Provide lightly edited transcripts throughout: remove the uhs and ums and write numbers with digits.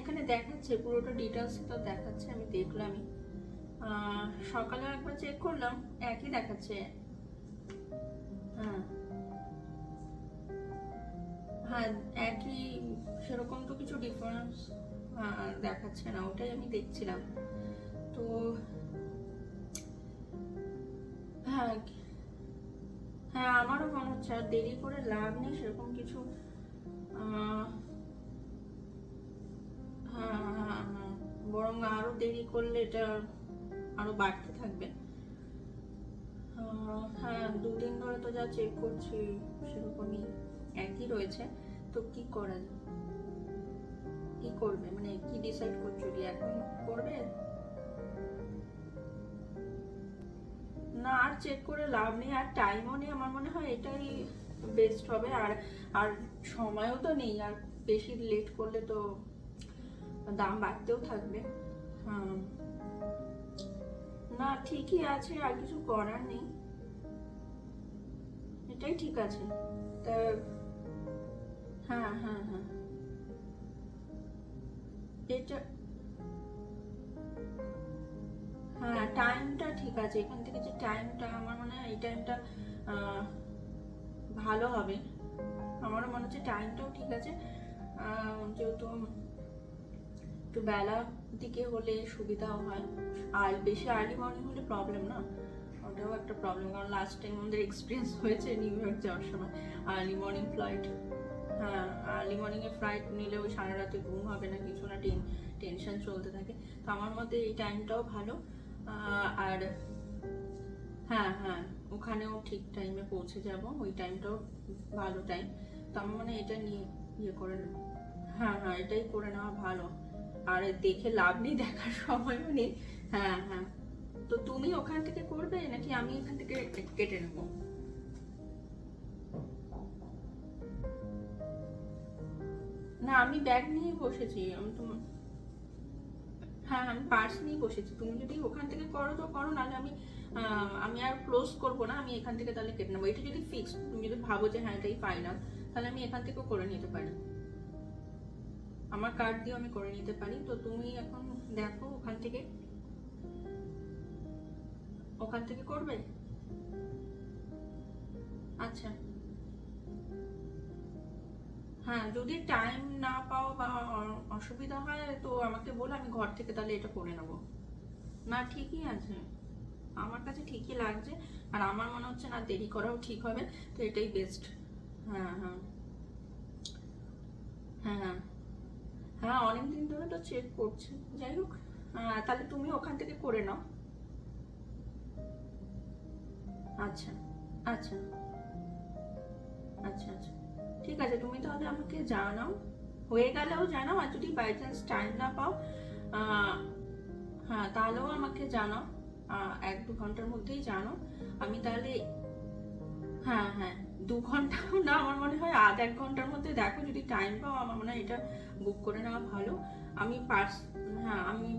এখানে দেখাচ্ছে পুরোটা ডিটেলসটা দেখাচ্ছে, আমি দেখলামই। সকালে একবার চেক করলাম, একই দেখাচ্ছে। হ্যাঁ হ্যাঁ, একই, সেরকম তো কিছু ডিফারেন্স দেখাচ্ছে না, ওটাই আমি দেখছিলাম। তো হ্যাঁ হ্যাঁ, আমারও মনে হচ্ছে আর দেরি করে লাভ নেই সেরকম কিছু। হ্যাঁ হ্যাঁ হ্যাঁ, বরং আরো দেরি করলে এটা আরো বাড়তে থাকবে। হ্যাঁ, 2 দিন ধরে তো যা চেক করছি সেরকমই একই রয়েছে। তো কি করা যায়, কি করবে, মানে কি ডিসাইড করছো, কি এখন করবে? না, আর চেক করে লাভ নেই, আর টাইমও নেই, আমার মনে হয় এটাই বেস্ট হবে। আর আর সময়ও তো নেই, আর বেশি লেট করলে তো দাম বাড়তেও থাকবে। হ্যাঁ, না ঠিকই আছে, আর কিছু করার নেই, এটাই ঠিক আছে। তা হ্যাঁ হ্যাঁ হ্যাঁ, এটা হ্যাঁ টাইমটা ঠিক আছে, এখান থেকে যে টাইমটা, আমার মনে হয় এই টাইমটা ভালো হবে। আমারও মনে হচ্ছে টাইমটাও ঠিক আছে, যেহেতু একটু বেলা দিকে হলে সুবিধাও হয়। আর বেশি আর্লি মর্নিং হলে প্রবলেম না, ওটাও একটা প্রবলেম, কারণ লাস্ট টাইম আমাদের এক্সপিরিয়েন্স হয়েছে নিউ ইয়র্ক যাওয়ার সময় আর্লি মর্নিং ফ্লাইট। হ্যাঁ, আর্লি মর্নিংয়ে ফ্লাইট নিলে ওই সারা রাতে ঘুম হবে না, কিছু না, টেনশন চলতে থাকে। তো আমার মতে এই টাইমটাও ভালো। আর হ্যাঁ হ্যাঁ, ওখানেও ঠিক টাইমে পৌঁছে যাব, ওই টাইমটাও ভালো টাইম। তো আমার মানে এটা নিয়ে ইয়ে করে নেব। হ্যাঁ হ্যাঁ, এটাই করে নেওয়া ভালো। আর দেখে লাভ নেই, দেখার সময়ও নেই। হ্যাঁ হ্যাঁ, তো তুমি ওখান থেকে করবে নাকি আমি এখান থেকে কেটে নেবো? না, আমি ব্যাগ নিয়ে বসেছি, আমি তো। হ্যাঁ, আমি পার্স নিয়ে বসেছি, তুমি যদি ওখান থেকে করো তো করো, নাহলে আমি আর ক্লোজ করবো না, আমি এখান থেকে তাহলে কেটে নেবো। এটা যদি ফিক্স, তুমি যদি ভাবো যে হ্যাঁ এটাই ফাইনাল, তাহলে আমি এখান থেকেও করে নিতে পারি, আমার কার্ড দিয়েও আমি করে নিতে পারি। তো তুমি এখন দেখো ওখান থেকে করবে। আচ্ছা, হ্যাঁ, যদি টাইম না পাও বা অসুবিধা হয় তো আমাকে বলো, আমি ঘর থেকে তাহলে এটা করে নেবো। না ঠিকই আছে, আমার কাছে ঠিকই লাগছে। আর আমার মনে হচ্ছে না দেরি করাও ঠিক হবে, তো এটাই বেস্ট। হ্যাঁ হ্যাঁ হ্যাঁ হ্যাঁ হ্যাঁ, অনেকদিন ধরে তো চেক করছে। যাই হোক, তাহলে তুমি ওখান থেকে করে নাও। আচ্ছা আচ্ছা আচ্ছা আচ্ছা, ঠিক আছে, তুমি তাহলে আমাকে জানাও, হয়ে গেলেও জানাও, আর যদি বাই চান্স টাইম না পাও হ্যাঁ তাহলেও আমাকে জানাও, 1-2 ঘন্টার মধ্যেই জানো। আমি তাহলে হ্যাঁ হ্যাঁ, 2 ঘন্টাও না, আমার মনে হয় আধ 1 ঘন্টার মধ্যে দেখো, যদি টাইম পাও আমার মনে হয় এটা বুক করে নেওয়া ভালো। আমি পার্স, হ্যাঁ আমি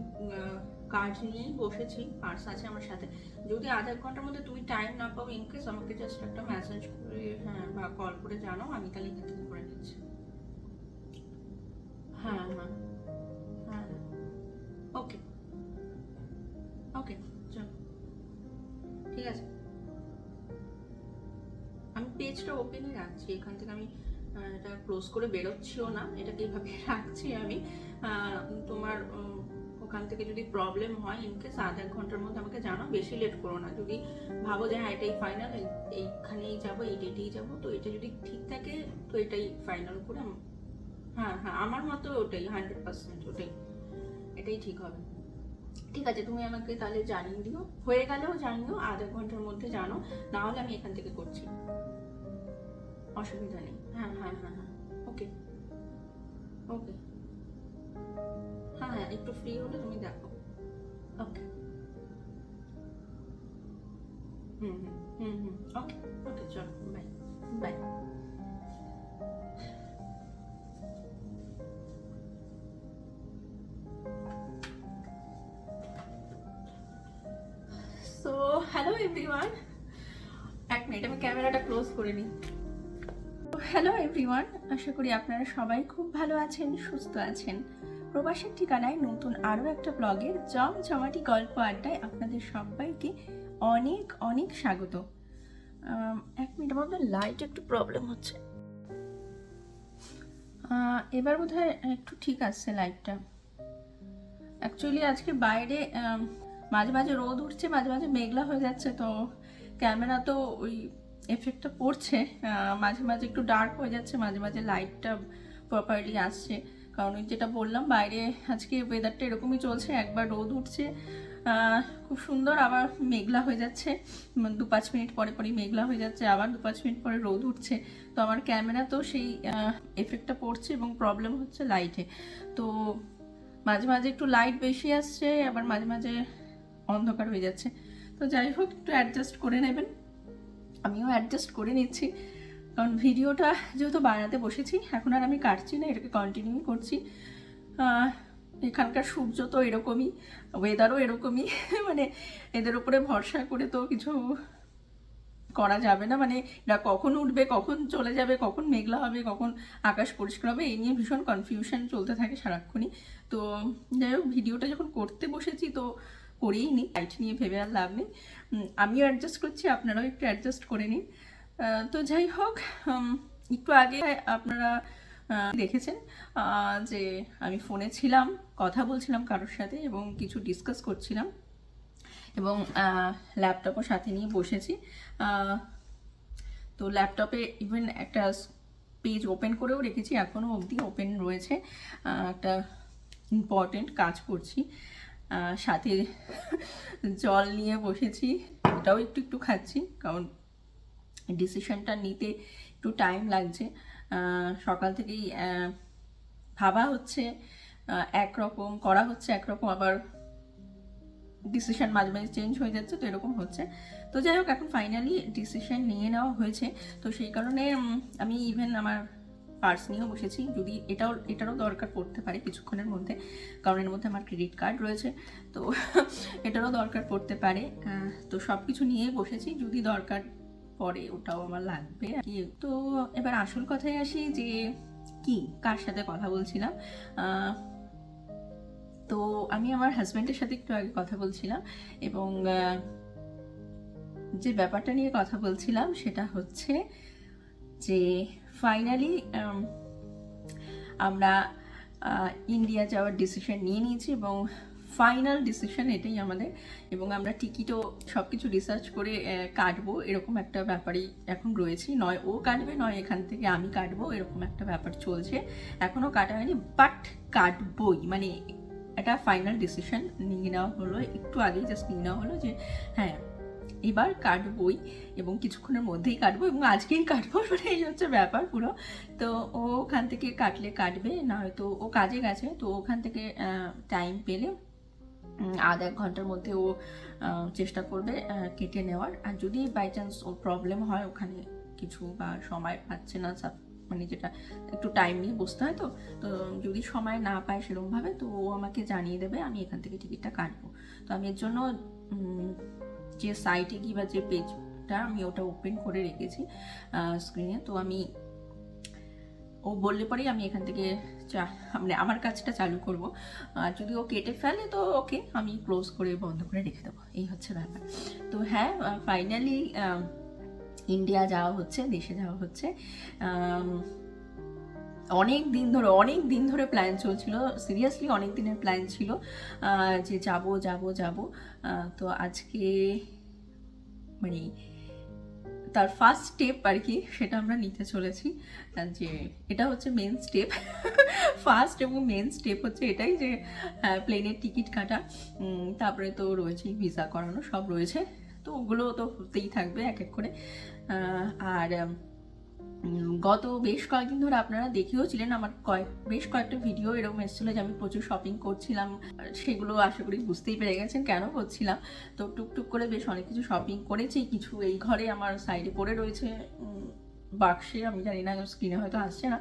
কার্ড নিয়েই বসেছি, পার্স আছে আমার সাথে। যদি আধ 1 ঘন্টার মধ্যে তুমি টাইম না পাও, ইনকেস আমাকে জাস্ট একটা মেসেজ করে হ্যাঁ বা কল করে জানাও, আমি তাহলে এখান থেকে করে নিচ্ছি। হ্যাঁ হ্যাঁ হ্যাঁ, ওকে ওকে, চলো, ঠিক আছে। আমি পেজটা ওপেনই রাখছি, এখান থেকে আমি এটা ক্লোজ করে বেরোচ্ছিও না, এটাকে এইভাবে রাখছি আমি। তোমার ওখান থেকে যদি প্রবলেম হয়, ইনকেস আধ 1 ঘন্টার মধ্যে আমাকে জানাও, বেশি লেট করো না। যদি ভাবো যে হ্যাঁ এটাই ফাইনাল, এইখানেই যাবো, এই ডেটেই যাবো, তো এটা যদি ঠিক থাকে তো এটাই ফাইনাল করে হ্যাঁ হ্যাঁ, আমার মতো ওটাই 100% ওটাই, এটাই ঠিক হবে। ঠিক আছে, তুমি আমাকে তাহলে জানিয়ে দিও, হয়ে গেলেও জানিও, আধ 1 ঘন্টার মধ্যে জানো, না হলে আমি এখান থেকে করছি, অসুবিধা নেই। হ্যাঁ হ্যাঁ হ্যাঁ হ্যাঁ, ওকে ওকে, হ্যাঁ হ্যাঁ, একটু ফ্রি হলে তুমি দেখো। ওকে, হুম হুম হুম হুম, ওকে ওকে, চলো, bye bye. So hello everyone, 1 minute আমি ক্যামেরাটা ক্লোজ করে নিই। হ্যালো এভরিওয়ান, আশা করি আপনারা সবাই খুব ভালো আছেন, সুস্থ আছেন। প্রবাসের ঠিকানায় নতুন আরও একটা ব্লগের জমজমাটি গল্প আড্ডায় আপনাদের সবাইকে অনেক অনেক স্বাগত। এক মিনিট, আমাদের লাইট একটু প্রবলেম হচ্ছে। এবার বোধহয় একটু ঠিক আসছে লাইটটা। অ্যাকচুয়ালি আজকে বাইরে মাঝে মাঝে রোদ উঠছে, মাঝে মাঝে মেঘলা হয়ে যাচ্ছে, তো ক্যামেরা তো ওই এফেক্টটা পড়ছে। মাঝে মাঝে একটু ডার্ক হয়ে যাচ্ছে, মাঝে মাঝে লাইটটা প্রপারলি আসছে। কারণ যেটা বললাম, বাইরে আজকে ওয়েদারটা এরকমই চলছে, একবার রোদ উঠছে খুব সুন্দর, আবার মেঘলা হয়ে যাচ্ছে, 2-5 মিনিট পরে পরে মেঘলা হয়ে যাচ্ছে, আবার 2-5 মিনিট পরে রোদ উঠছে। তো আমার ক্যামেরা তো সেই এফেক্টটা পড়ছে এবং প্রবলেম হচ্ছে লাইটে। তো মাঝে মাঝে একটু লাইট বেশি আসছে, আবার মাঝে মাঝে অন্ধকার হয়ে যাচ্ছে। তো যাই হোক, একটু অ্যাডজাস্ট করে নেবেন, আমিও অ্যাডজাস্ট করে নিচ্ছি। কারণ ভিডিওটা যেহেতু বানাতে বসেছি, এখন আর আমি কাটছি না, এটাকে কন্টিনিউ করছি। এখানকার সূর্য তো এরকমই, ওয়েদারও এরকমই, মানে এদের উপরে ভরসা করে তো কিছু করা যাবে না। মানে এরা কখন উঠবে, কখন চলে যাবে, কখন মেঘলা হবে, কখন আকাশ পরিষ্কার হবে, এই নিয়ে ভীষণ কনফিউশন চলতে থাকে সারাক্ষণই। তো যাই হোক, ভিডিওটা যখন করতে বসেছি তো করেই নিই, লাইট নিয়ে ভেবে আর লাভ নেই। আমিও অ্যাডজাস্ট করছি, আপনারাও একটু অ্যাডজাস্ট করে নিন। তো যাই হোক, একটু আগে আপনারা দেখেছেন যে আমি ফোনে ছিলাম, কথা বলছিলাম কারোর সাথে এবং কিছু ডিসকাস করছিলাম, এবং ল্যাপটপও সাথে নিয়ে বসেছি। তো ল্যাপটপে ইভেন একটা পেজ ওপেন করেও রেখেছি, এখনও অবধি ওপেন রয়েছে, একটা ইম্পর্টেন্ট কাজ করছি। সাথে জল নিয়ে বসেছি, এটাও একটু একটু খাচ্ছি, কারণ ডিসিশনটা নিতে একটু টাইম লাগছে। সকাল থেকেই ভাবা হচ্ছে একরকম, করা হচ্ছে একরকম, আবার ডিসিশন মাঝে মাঝে চেঞ্জ হয়ে যাচ্ছে, তো এরকম হচ্ছে। তো যাই হোক, এখন ফাইনালি ডিসিশন নিয়ে নেওয়া হয়েছে। তো সেই কারণে আমি ইভেন আমার পার্স নিয়েও বসেছি, যদি এটারও দরকার পড়তে পারে কিছুক্ষণের মধ্যে, কারণ এর মধ্যে আমার ক্রেডিট কার্ড রয়েছে, তো এটারও দরকার পড়তে পারে। তো সব কিছু নিয়েই বসেছি, যদি দরকার পরে ওটাও আমার লাগবে। তো এবার আসল কথায় আসি, যে কি কার সাথে কথা বলছিলাম। তো আমি আমার হাজব্যান্ডের সাথে একটু আগে কথা বলছিলাম, এবং যে ব্যাপারটা নিয়ে কথা বলছিলাম সেটা হচ্ছে যে ফাইনালি আমরা ইন্ডিয়া যাওয়ার ডিসিশন নিয়ে নিয়েছি, এবং ফাইনাল ডিসিশন এটাই আমাদের। এবং আমরা টিকিটও সব কিছু রিসার্চ করে কাটবো, এরকম একটা ব্যাপারই এখন রয়েছি। নয় ও কাটবে, নয় এখান থেকে আমি কাটবো, এরকম একটা ব্যাপার চলছে। এখনও কাটা হয়নি, বাট কাটবই, মানে একটা ফাইনাল ডিসিশন নিয়ে নেওয়া হলো, একটু আগেই জাস্ট নিয়ে নেওয়া হলো যে হ্যাঁ এবার কাটবই, এবং কিছুক্ষণের মধ্যেই কাটবো, এবং আজকেই কাটবো, মানে এই হচ্ছে ব্যাপার পুরো। তো ও ওখান থেকে কাটলে কাটবে, না হয়তো ও কাজে গেছে, তো ওখান থেকে টাইম পেলে আধ-এক ঘন্টার মধ্যে ও চেষ্টা করবে কেটে নেওয়ার। আর যদি বাই চান্স ওর প্রবলেম হয় ওখানে কিছু, বা সময় পাচ্ছে না, মানে যেটা একটু টাইম নিয়ে বসতে হয়, তো যদি সময় না পায় সেরকমভাবে, তো ও আমাকে জানিয়ে দেবে, আমি এখান থেকে টিকিটটা কাটবো। তো আমি এর জন্য যে সাইটে গিয়ে বা যে পেজটা, আমি ওটা ওপেন করে রেখেছি স্ক্রিনে। তো আমি ও বললে পরেই আমি এখান থেকে মানে আমার কাজটা চালু করব। আর যদি ও কেটে ফেলে তো ওকে, আমি ক্লোজ করে বন্ধ করে রেখে দেবো, এই হচ্ছে ব্যাপার। তো হ্যাঁ, ফাইনালি ইন্ডিয়া যাওয়া হচ্ছে, দেশে যাওয়া হচ্ছে। অনেক দিন ধরে প্ল্যান চলছিল, সিরিয়াসলি অনেক দিনের প্ল্যান ছিল যে যাব। তো আজকে মানে তার ফার্স্ট স্টেপ আর কি, সেটা আমরা নিতে চলেছি। যে এটা হচ্ছে মেন স্টেপ, ফার্স্ট এবং মেন স্টেপ হচ্ছে এটাই, যে প্লেনের টিকিট কাটা, তারপরে তো রয়েছে ভিসা করানো, সব রয়েছে, তো ওগুলো তো হতেই থাকবে এক এক করে। আর গত বেশ কয়েকদিন ধরে আপনারা দেখেও ছিলেন আমার বেশ কয়েকটা ভিডিও এরকম এসেছিলো যে আমি প্রচুর শপিং করছিলাম, সেগুলো আশা করি বুঝতেই পেরে গেছেন কেন করছিলাম। তো টুকটুক করে বেশ অনেক কিছু শপিং করেছি, কিছু এই ঘরে আমার সাইডে পড়ে রয়েছে বাক্সে, আমি জানি না স্ক্রিনে হয়তো আসছে না,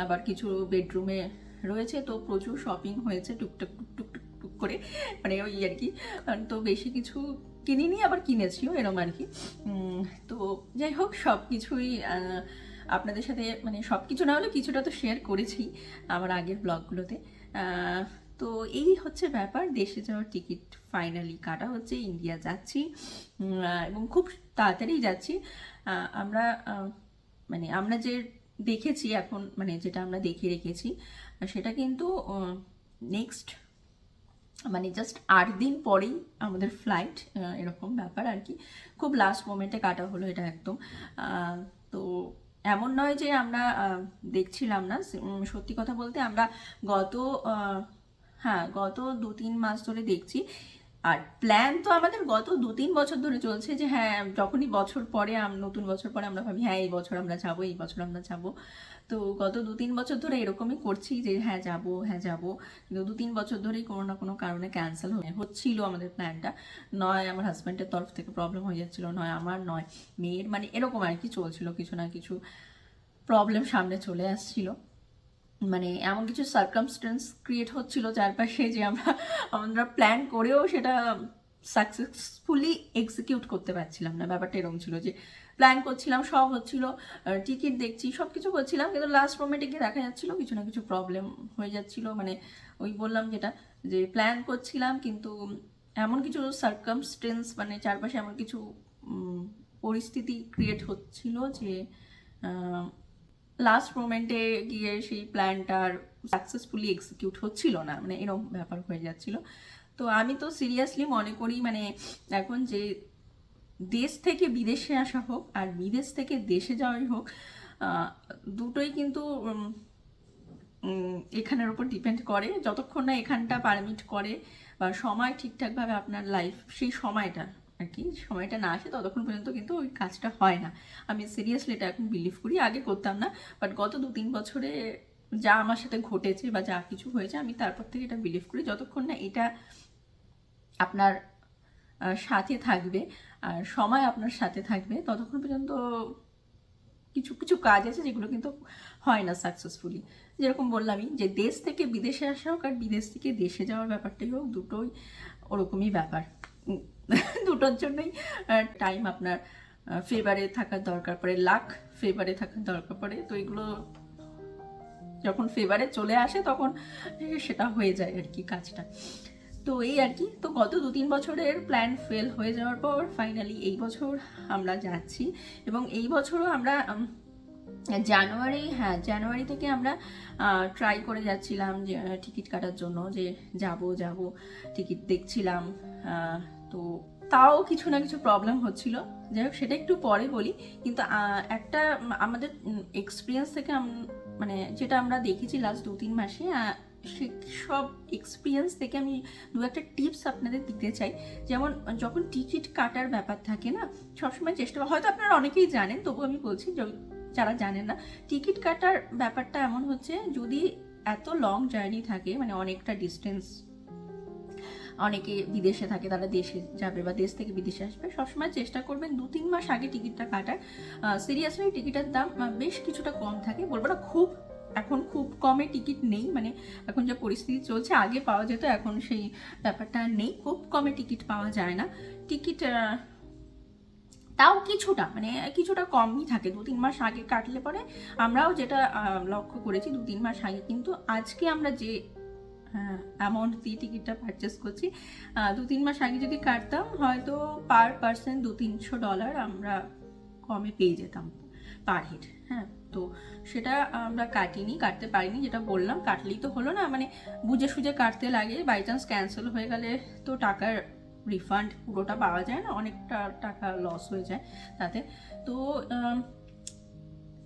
আবার কিছু বেডরুমে রয়েছে। তো প্রচুর শপিং হয়েছে টুকটুক করে, মানে ওই আর কি। তো বেশি কিছু কিনিনি, আবার কিনেছিও, এরকম আর কি। তো যাই হোক, সব কিছুই আপনাদের সাথে, মানে সব কিছু না হলে কিছুটা তো শেয়ার করেছি আমার আগের ব্লগগুলোতে। তো এই হচ্ছে ব্যাপার, দেশে যাওয়ার টিকিট ফাইনালি কাটা হচ্ছে, ইন্ডিয়া যাচ্ছি এবং খুব তাড়াতাড়ি যাচ্ছি। আমরা মানে আমরা যে দেখেছি এখন, মানে যেটা আমরা দেখে রেখেছি সেটা কিন্তু নেক্সট মানে জাস্ট 8 দিন পরেই আমাদের ফ্লাইট, এরকম ব্যাপার আর কি। খুব লাস্ট মোমেন্টে কাটা হলো এটা একদম। তো এমন নয় যে আমরা দেখছিলাম না, সত্যি কথা বলতে আমরা গত গত 2-3 মাস ধরে দেখছি। আর প্ল্যান তো আমাদের গত 2-3 বছর ধরে চলছে যে হ্যাঁ, যখনই বছর পরে নতুন বছর পরে আমরা ভাবি হ্যাঁ এই বছর আমরা যাবো, এই বছর আমরা যাবো। তো গত 2-3 বছর ধরে এরকমই করছি যে হ্যাঁ যাবো, হ্যাঁ যাবো, কিন্তু 2-3 বছর ধরেই কোনো না কোনো কারণে ক্যান্সেল হচ্ছিল আমাদের প্ল্যানটা। নয় আমার হাজব্যান্ডের তরফ থেকে প্রবলেম হয়ে যাচ্ছিল, নয় আমার, নয় মেয়ের, মানে এরকম আর কি চলছিল, কিছু না কিছু প্রবলেম সামনে চলে আসছিল। মানে এমন কিছু সার্কামস্টেন্স ক্রিয়েট হচ্ছিল চারপাশে যে আমরা প্ল্যান করেও সেটা সাকসেসফুলি এক্সিকিউট করতে পারছিলাম না। ব্যাপারটা এরকম ছিল যে প্ল্যান করছিলাম, সব হচ্ছিল, টিকিট দেখছি, সব কিছু করছিলাম, কিন্তু লাস্ট মোমেন্টে গিয়ে দেখা যাচ্ছিল কিছু না কিছু প্রবলেম হয়ে যাচ্ছিল। মানে ওই বললাম যেটা, যে প্ল্যান করছিলাম কিন্তু এমন কিছু সার্কামস্টেন্স, মানে চারপাশে এমন কিছু পরিস্থিতি ক্রিয়েট হচ্ছিল যে লাস্ট মোমেন্টে গিয়ে সেই প্ল্যানটার সাকসেসফুলি এক্সিকিউট হচ্ছিল না, মানে এরকম ব্যাপার হয়ে যাচ্ছিল। তো আমি তো সিরিয়াসলি মনে করি, মানে এখন যে দেশ থেকে বিদেশে আসা হোক আর বিদেশ থেকে দেশে যাওয়াই হোক, দুটোই কিন্তু এখানের উপর ডিপেন্ড করে। যতক্ষণ না এখানটা পারমিট করে বা সময় ঠিকঠাকভাবে আপনার লাইফ, সেই সময়টা আর কি, সময়টা না আসে ততক্ষণ পর্যন্ত কিন্তু ওই কাজটা হয় না। আমি সিরিয়াসলি এটা এখন বিলিভ করি, আগে করতাম না, বাট গত 2-3 বছরে যা আমার সাথে ঘটেছে বা যা কিছু হয়েছে, আমি তারপর থেকে এটা বিলিভ করি, যতক্ষণ না এটা আপনার সাথে থাকবে আর সময় আপনার সাথে থাকবে, ততক্ষণ পর্যন্ত কিছু কিছু কাজ আছে যেগুলো কিন্তু হয় না সাকসেসফুলি। যেরকম বললামই যে দেশ থেকে বিদেশে আসা হোক আর বিদেশ থেকে দেশে যাওয়ার ব্যাপারটাই হোক, দুটোই ওরকমই ব্যাপার। দুটোর জন্যই টাইম আপনার ফেভারে থাকার দরকার পড়ে, লাক ফেভারে থাকার দরকার পড়ে। তো এগুলো যখন ফেভারে চলে আসে তখন সেটা হয়ে যায় আর কি কাজটা। তো এই আর কি। তো গত 2-3 বছরের প্ল্যান ফেল হয়ে যাওয়ার পর ফাইনালি এই বছর আমরা যাচ্ছি, এবং এই বছরও আমরা জানুয়ারি থেকে আমরা ট্রাই করে যাচ্ছিলাম যে টিকিট কাটার জন্য, যে যাব টিকিট দেখছিলাম। তো তাও কিছু না কিছু প্রবলেম হচ্ছিল, যাই হোক সেটা একটু পরে বলি। কিন্তু একটা আমাদের এক্সপিরিয়েন্স থেকে মানে যেটা আমরা দেখেছি লাস্ট 2-3 মাসে, সব এক্সপিরিয়েন্স থেকে আমি 2-একটা টিপস আপনাদের দিতে চাই। যেমন যখন টিকিট কাটার ব্যাপার থাকে না, সবসময় চেষ্টা, হয়তো আপনারা অনেকেই জানেন, তবু আমি বলছি যারা জানেন না, টিকিট কাটার ব্যাপারটা এমন হচ্ছে, যদি এত লং জার্নি থাকে, মানে অনেকটা ডিস্টেন্স, অনেকে বিদেশে থাকে, তারা দেশে যাবে বা দেশ থেকে বিদেশে আসবে, সবসময় চেষ্টা করবেন 2-3 মাস আগে টিকিটটা কাটার। সিরিয়াসলি টিকিটের দাম বেশ কিছুটা কম থাকে, বলবো না এখন খুব কমে টিকিট নেই, মানে এখন যে পরিস্থিতি চলছে, আগে পাওয়া যেত, এখন সেই ব্যাপারটা নেই, খুব কমে টিকিট পাওয়া যায় না। টিকিট তাও কিছুটা কমই থাকে 2-3 মাস আগে কাটলে পরে। আমরাও যেটা লক্ষ্য করেছি 2-3 মাস আগে, কিন্তু আজকে আমরা যে অ্যামাউন্ট দিয়ে টিকিটটা পারচেস করছি, 2-3 মাস আগে যদি কাটতাম হয়তো পার পার্সন $200-300 আমরা কমে পেয়ে যেতাম পার হেড। হ্যাঁ, তো সেটা আমরা কাটতে পারিনি, যেটা বললাম, কাটলেই তো হলো না, মানে বুঝে সুঝে কাটতে লাগে, বাই চান্স ক্যান্সেল হয়ে গেলে তো টাকার রিফান্ড পুরোটা পাওয়া যায় না, অনেকটা টাকা লস হয়ে যায় তাতে। তো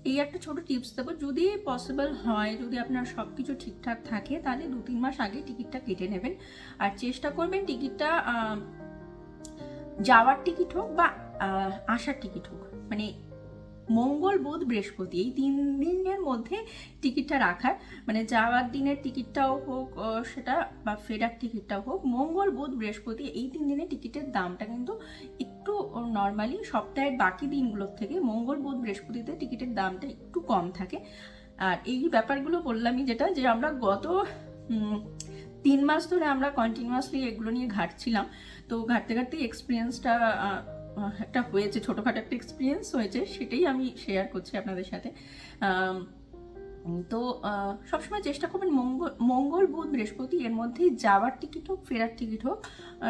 এই একটা ছোট টিপস দেবো, যদি পসিবল হয়, যদি আপনার সব কিছু ঠিকঠাক থাকে, তাহলে 2-3 মাস আগে টিকিটটা কেটে নেবেন। আর চেষ্টা করবেন টিকিটটা যাওয়ার টিকিট হোক বা আসার টিকিট হোক, মানে মঙ্গল, বুধ, বৃহস্পতি এই 3 দিনের মধ্যে টিকিটটা রাখার, মানে যাওয়ার দিনের টিকিটটাও হোক সেটা, বা ফেরার টিকিটটাও হোক, মঙ্গল, বুধ, বৃহস্পতি এই 3 দিনের টিকিটের দামটা কিন্তু একটু নর্মালি সপ্তাহের বাকি দিনগুলোর থেকে মঙ্গল, বুধ, বৃহস্পতিতে টিকিটের দামটা একটু কম থাকে। আর এই ব্যাপারগুলো বললামই, যেটা যে আমরা গত 3 মাস ধরে আমরা কন্টিনিউয়াসলি এগুলো নিয়ে ঘাটছিলাম। তো ঘাটতে এক্সপিরিয়েন্সটা একটা হয়েছে, ছোটোখাটো একটা এক্সপিরিয়েন্স হয়েছে, সেটাই আমি শেয়ার করছি আপনাদের সাথে। তো সবসময় চেষ্টা করবেন মঙ্গল বুধ বৃহস্পতি এর মধ্যেই যাওয়ার টিকিট হোক ফেরার টিকিট হোক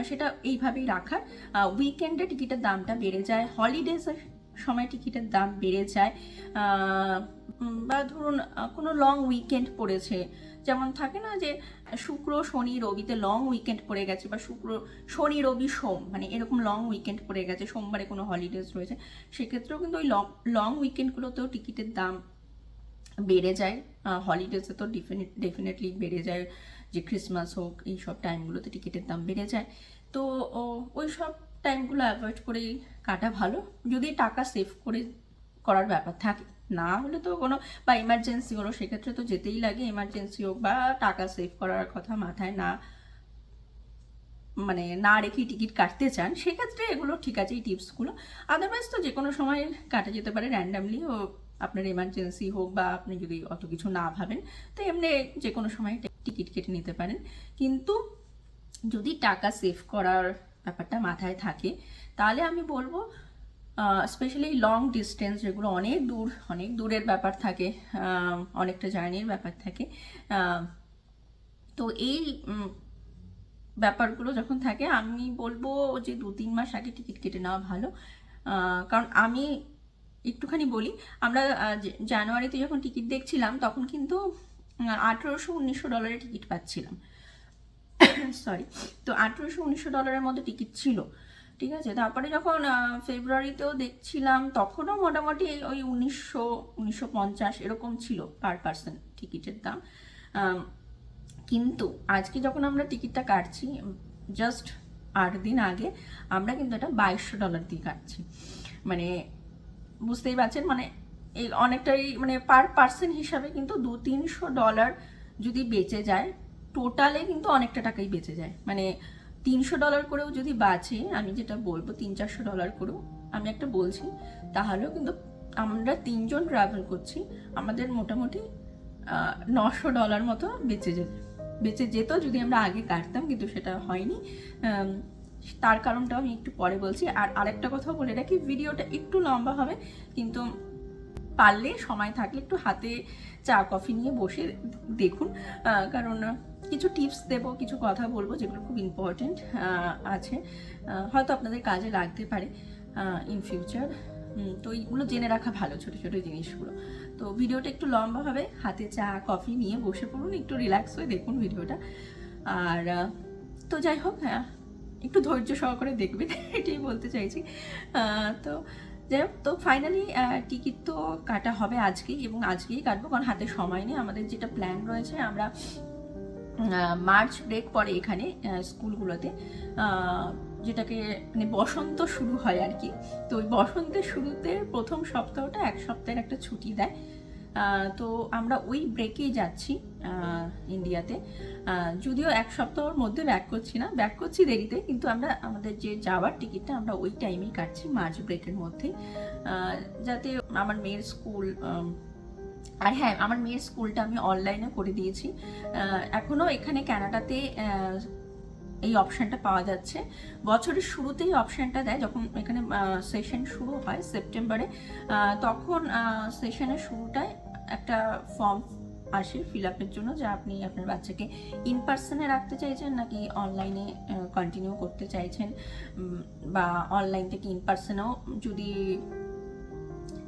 সেটা এইভাবেই রাখার। উইকেন্ডে টিকিটের দামটা বেড়ে যায়, হলিডেজের সময় টিকিটের দাম বেড়ে যায়, বা ধরুন কোনো লং উইকেন্ড পড়েছে, যেমন থাকে না যে শুক্র শনি রবিতে লং উইকেন্ড পড়ে গেছে, বা শুক্র শনি রবি সোম মানে এরকম লং উইকেন্ড পড়ে গেছে, সোমবারে কোনো হলিডেজ রয়েছে, সেক্ষেত্রেও কিন্তু ওই লং উইকেন্ডগুলোতেও টিকিটের দাম বেড়ে যায়। হলিডেজে তো ডেফিনেটলি বেড়ে যায়, যে ক্রিসমাস হোক এইসব টাইমগুলোতে টিকিটের দাম বেড়ে যায়। তো ওই সব টাইমগুলো অ্যাভয়েড করেই কাটা ভালো, যদি টাকা সেভ করার ব্যাপার থাকে। না হলে তো কোনো বা এমার্জেন্সি হলো, সেক্ষেত্রে তো যেতেই লাগে, এমার্জেন্সি হোক বা টাকা সেভ করার কথা মাথায় মানে না রেখেই টিকিট কাটতে চান, সেক্ষেত্রে এগুলো ঠিক আছে, এই টিপসগুলো। আদারওয়াইজ তো যে কোনো সময় কাটা যেতে পারে র্যান্ডামলি, ও আপনার এমার্জেন্সি হোক বা আপনি যদি অত কিছু না ভাবেন, তো এমনি যে কোনো সময় টিকিট কেটে নিতে পারেন। কিন্তু যদি টাকা সেভ করার ব্যাপারটা মাথায় থাকে, তাহলে আমি বলবো স্পেশালি লং ডিস্টেন্স, যেগুলো অনেক দূরের ব্যাপার থাকে, অনেকটা জার্নির ব্যাপার থাকে, তো এই ব্যাপারগুলো যখন থাকে, আমি বলবো যে 2-3 মাস আগে টিকিট কেটে নেওয়া ভালো। কারণ আমি একটুখানি বলি, আমরা জানুয়ারিতে যখন টিকিট দেখছিলাম তখন কিন্তু $1800-1900 টিকিট পাচ্ছিলাম, সরি। তো $1800-1900 মধ্যে টিকিট ছিল, ঠিক আছে। তারপরে যখন ফেব্রুয়ারিতেও দেখছিলাম তখনও মোটামুটি ওই 1900-1950 এরকম ছিল পার পার্সন টিকিটের দাম। কিন্তু আজকে যখন আমরা টিকিটটা কাটছি, জাস্ট 8 দিন আগে, আমরা কিন্তু এটা $2200 দিয়ে কাটছি। মানে বুঝতেই পারছেন, মানে এই অনেকটাই মানে পার পার্সন হিসাবে কিন্তু $200-300 যদি বেঁচে যায়, টোটালে কিন্তু অনেকটা টাকাই বেঁচে যায়। মানে $300 করেও যদি বাঁচে, আমি যেটা বলবো $300-400 করেও, আমি একটা বলছি, তাহলেও কিন্তু আমরা 3 জন ট্রাভেল করছি, আমাদের মোটামুটি $900 মতো বেঁচে যেত যদি আমরা আগে কাটতাম, কিন্তু সেটা হয়নি। তার কারণটা আমি একটু পরে বলছি। আর আরেকটা কথা বলে রাখি, ভিডিওটা একটু লম্বা হবে, কিন্তু পারলে সময় থাকলে একটু হাতে চা কফি নিয়ে বসে দেখুন, কারণ কিছু টিপস দেবো, কিছু কথা বলবো যেগুলো খুব ইম্পর্টেন্ট আছে, হয়তো আপনাদের কাজে লাগতে পারে ইন ফিউচার। তো এইগুলো জেনে রাখা ভালো, ছোটো ছোটো জিনিসগুলো। তো ভিডিওটা একটু লম্বা হবে, হাতে চা কফি নিয়ে বসে পড়ুন, একটু রিল্যাক্স হয়ে দেখুন ভিডিওটা। আর তো যাই হোক, একটু ধৈর্য সহকারে দেখবেন, এটাই বলতে চাইছি। তো যাই হোক, তো ফাইনালি টিকিট তো কাটা হবে আজকেই, এবং আজকেই কাটবো, কারণ হাতে সময় নেই। আমাদের যেটা প্ল্যান রয়েছে, আমরা মার্চ ব্রেক পরে এখানে স্কুলগুলোতে, যেটাকে মানে বসন্ত শুরু হয় আর কি, তো ওই বসন্তের শুরুতে প্রথম সপ্তাহটা 1 সপ্তাহের একটা ছুটি দেয়। তো আমরা ওই ব্রেকেই যাচ্ছি ইন্ডিয়াতে, যদিও 1 সপ্তাহের মধ্যে ব্যাক করছি দেরিতে, কিন্তু আমরা আমাদের যে যাওয়ার টিকিটটা আমরা ওই টাইমেই কাটছি, মার্চ ব্রেকের মধ্যেই, যাতে আমার মেয়ের স্কুল, আর হ্যাঁ, আমার মেয়ের স্কুলটা আমি অনলাইনে করে দিয়েছি। এখনও এখানে কানাডাতে এই অপশানটা পাওয়া যাচ্ছে, বছরের শুরুতেই অপশানটা দেয়, যখন এখানে সেশন শুরু হয় সেপ্টেম্বরে, তখন সেশনের শুরুটায় একটা ফর্ম আসে ফিল আপের জন্য, যে আপনি আপনার বাচ্চাকে ইন পার্সনে রাখতে চাইছেন নাকি অনলাইনে কন্টিনিউ করতে চাইছেন, বা অনলাইন থেকে ইন পার্সনেও যদি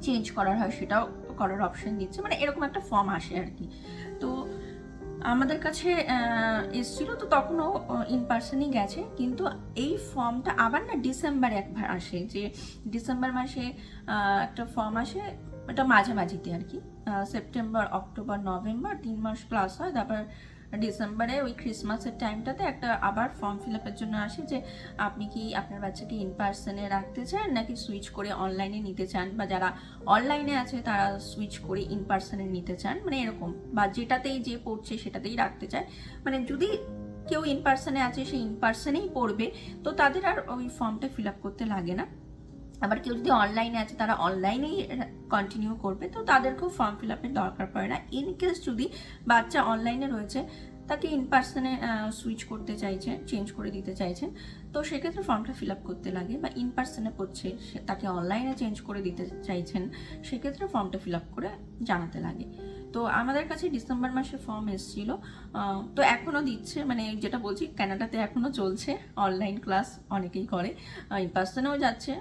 চেঞ্জ করার হয় সেটাও করার অপশন দিচ্ছে, মানে এরকম একটা ফর্ম আসে আর কি। তো আমাদের কাছে এসেছিল, তো তখনও ইন পার্সনই গেছে, কিন্তু এই ফর্মটা আবার না ডিসেম্বরে একবার আসে, যে ডিসেম্বর মাসে একটা ফর্ম আসে, এটা মাঝামাঝিতে আর কি, সেপ্টেম্বর অক্টোবর নভেম্বর 3 মাস ক্লাস হয়, তারপর ডিসেম্বরে ওই ক্রিসমাসের টাইমটাতে একটা আবার ফর্ম ফিল আপের জন্য আসে, যে আপনি কি আপনার বাচ্চাকে ইন পার্সনে রাখতে চান নাকি সুইচ করে অনলাইনে নিতে চান, বা যারা অনলাইনে আছে তারা সুইচ করে ইন পার্সনে নিতে চান, মানে এরকম, বা যেটাতেই যে পড়ছে সেটাতেই রাখতে চায়। মানে যদি কেউ ইন পার্সনে আছে, সে ইন পার্সনেই পড়বে, তো তাদের আর ওই ফর্মটা ফিল আপ করতে লাগে না। আবার কেউ যদি অনলাইনে আছে, তারা অনলাইনেই কন্টিনিউ করবে, তো তাদেরকেও ফর্ম ফিল আপের দরকার পড়ে না। ইন কেস যদি বাচ্চা অনলাইনে রয়েছে, তাকে ইন পার্সনে সুইচ করতে চাইছেন, চেঞ্জ করে দিতে চাইছেন, তো সেক্ষেত্রে ফর্মটা ফিল আপ করতে লাগে, বা ইন পার্সনে পড়ছে, তাকে অনলাইনে চেঞ্জ করে দিতে চাইছেন, সেক্ষেত্রে ফর্মটা ফিল আপ করে জানাতে লাগে। তো আমাদের কাছে ডিসেম্বর মাসে ফর্ম এসেছিল, তো এখনও দিচ্ছে, মানে যেটা বলছি কানাডাতে এখনও চলছে অনলাইন ক্লাস, অনেকেই করে, ইন পার্সনেও যাচ্ছে।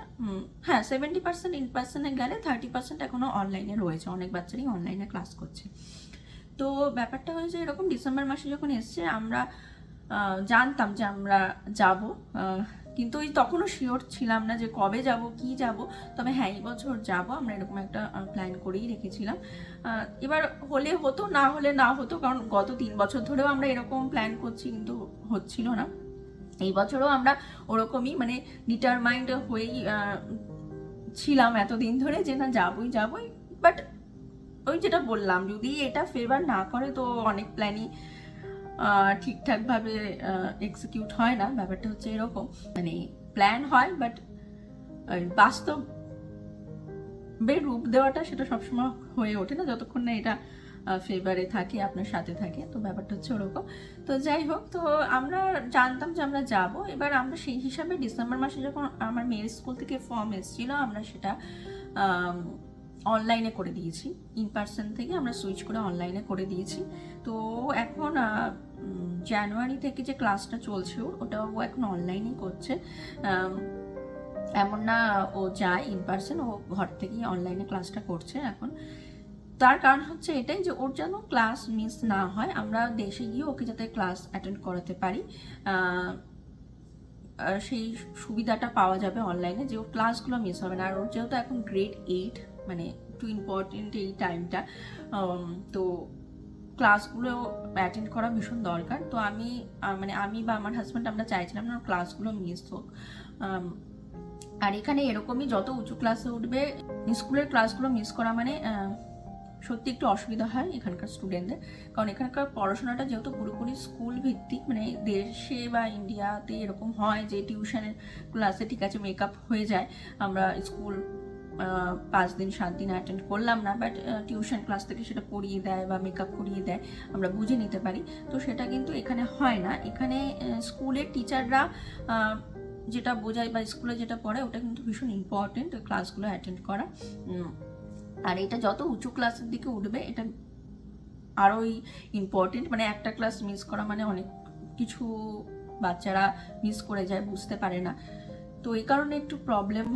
হ্যাঁ, 70% ইন পার্সনে গেলে 30% এখনও অনলাইনে রয়েছে, অনেক বাচ্চারই অনলাইনে ক্লাস করছে। তো ব্যাপারটা হয়েছে এরকম, ডিসেম্বর মাসে যখন এসছে আমরা জানতাম যে আমরা যাব, কিন্তু ওই তখনও শিওর ছিলাম না যে কবে যাব কি যাব। তবে হ্যাঁ, এই বছর যাব আমরা, এরকম একটা প্ল্যান করেই রেখেছিলাম। এবার হলে হতো, না হলে না হতো, কারণ গত 3 বছর ধরেও আমরা এরকম প্ল্যান করছি কিন্তু হচ্ছিল না। এই বছরও আমরা ওরকমই মানে ডিটারমাইন্ড হয়েই ছিলাম এতদিন ধরে যে না যাবই যাবই। বাট ওই যেটা বললাম, যদি এটা ফেভার না করে তো অনেক প্ল্যানই ঠিকঠাকভাবে এক্সিকিউট হয় না। ব্যাপারটা হচ্ছে এরকম, মানে প্ল্যান হয় বাট বাস্তবে রূপ দেওয়াটা সেটা সবসময় হয়ে ওঠে না, যতক্ষণ না এটা ফেভারে থাকে, আপনার সাথে থাকে। তো ব্যাপারটা হচ্ছে ওরকম। তো যাই হোক, তো আমরা জানতাম যে আমরা যাব। এবার আমরা সেই হিসাবে ডিসেম্বর মাসে যখন আমার মেয়ের স্কুল থেকে ফর্ম এসেছিল, আমরা সেটা অনলাইনে করে দিয়েছি। ইন পার্সন থেকে আমরা সুইচ করে অনলাইনে করে দিয়েছি। তো এখন জানুয়ারি থেকে যে ক্লাসটা চলছে ওটাও এখন অনলাইনেই করছে। এমন না ও যায় ইন পার্সন, ও ঘর থেকেই অনলাইনে ক্লাসটা করছে এখন। তার কারণ হচ্ছে এটাই যে ওর যেন ক্লাস মিস না হয়, আমরা দেশে গিয়ে ওকে যাতে ক্লাস অ্যাটেন্ড করাতে পারি, সেই সুবিধাটা পাওয়া যাবে অনলাইনে, যে ওর ক্লাসগুলো মিস হবে না। আর ওর যেহেতু এখন গ্রেড 8, মানে একটু ইম্পর্টেন্ট এই টাইমটা, তো ক্লাসগুলো অ্যাটেন্ড করা ভীষণ দরকার। তো আমি বা আমার হাজব্যান্ড আমরা চাইছিলাম না ক্লাসগুলো মিস হোক। আর এখানে এরকমই, যত উঁচু ক্লাসে উঠবে স্কুলের ক্লাসগুলো মিস করা মানে সত্যি একটু অসুবিধা হয় এখানকার স্টুডেন্টদের। কারণ এখানকার পড়াশোনাটা যেহেতু পুরোপুরি স্কুল ভিত্তিক, মানে দেশে বা ইন্ডিয়াতে এরকম হয় যে টিউশনের ক্লাসে ঠিক আছে মেকআপ হয়ে যায়, আমরা স্কুল 5 দিন 7 দিন অ্যাটেন্ড করলাম না, বাট টিউশন ক্লাস থেকে সেটা পড়িয়ে দেয় বা মেকআপ করিয়ে দেয়, আমরা বুঝে নিতে পারি। তো সেটা কিন্তু এখানে হয় না। এখানে স্কুলের টিচাররা যেটা বোঝায় বা স্কুলে যেটা পড়ে ওটা কিন্তু ভীষণ ইম্পর্টেন্ট, ওই ক্লাসগুলো অ্যাটেন্ড করা। আর এটা যত উঁচু ক্লাসের দিকে উঠবে এটা আরোই ইম্পর্টেন্ট, মানে একটা ক্লাস মিস করা মানে অনেক কিছু বাচ্চারা মিস করে যায়, বুঝতে পারে না। তো এই কারণে একটু প্রবলেম,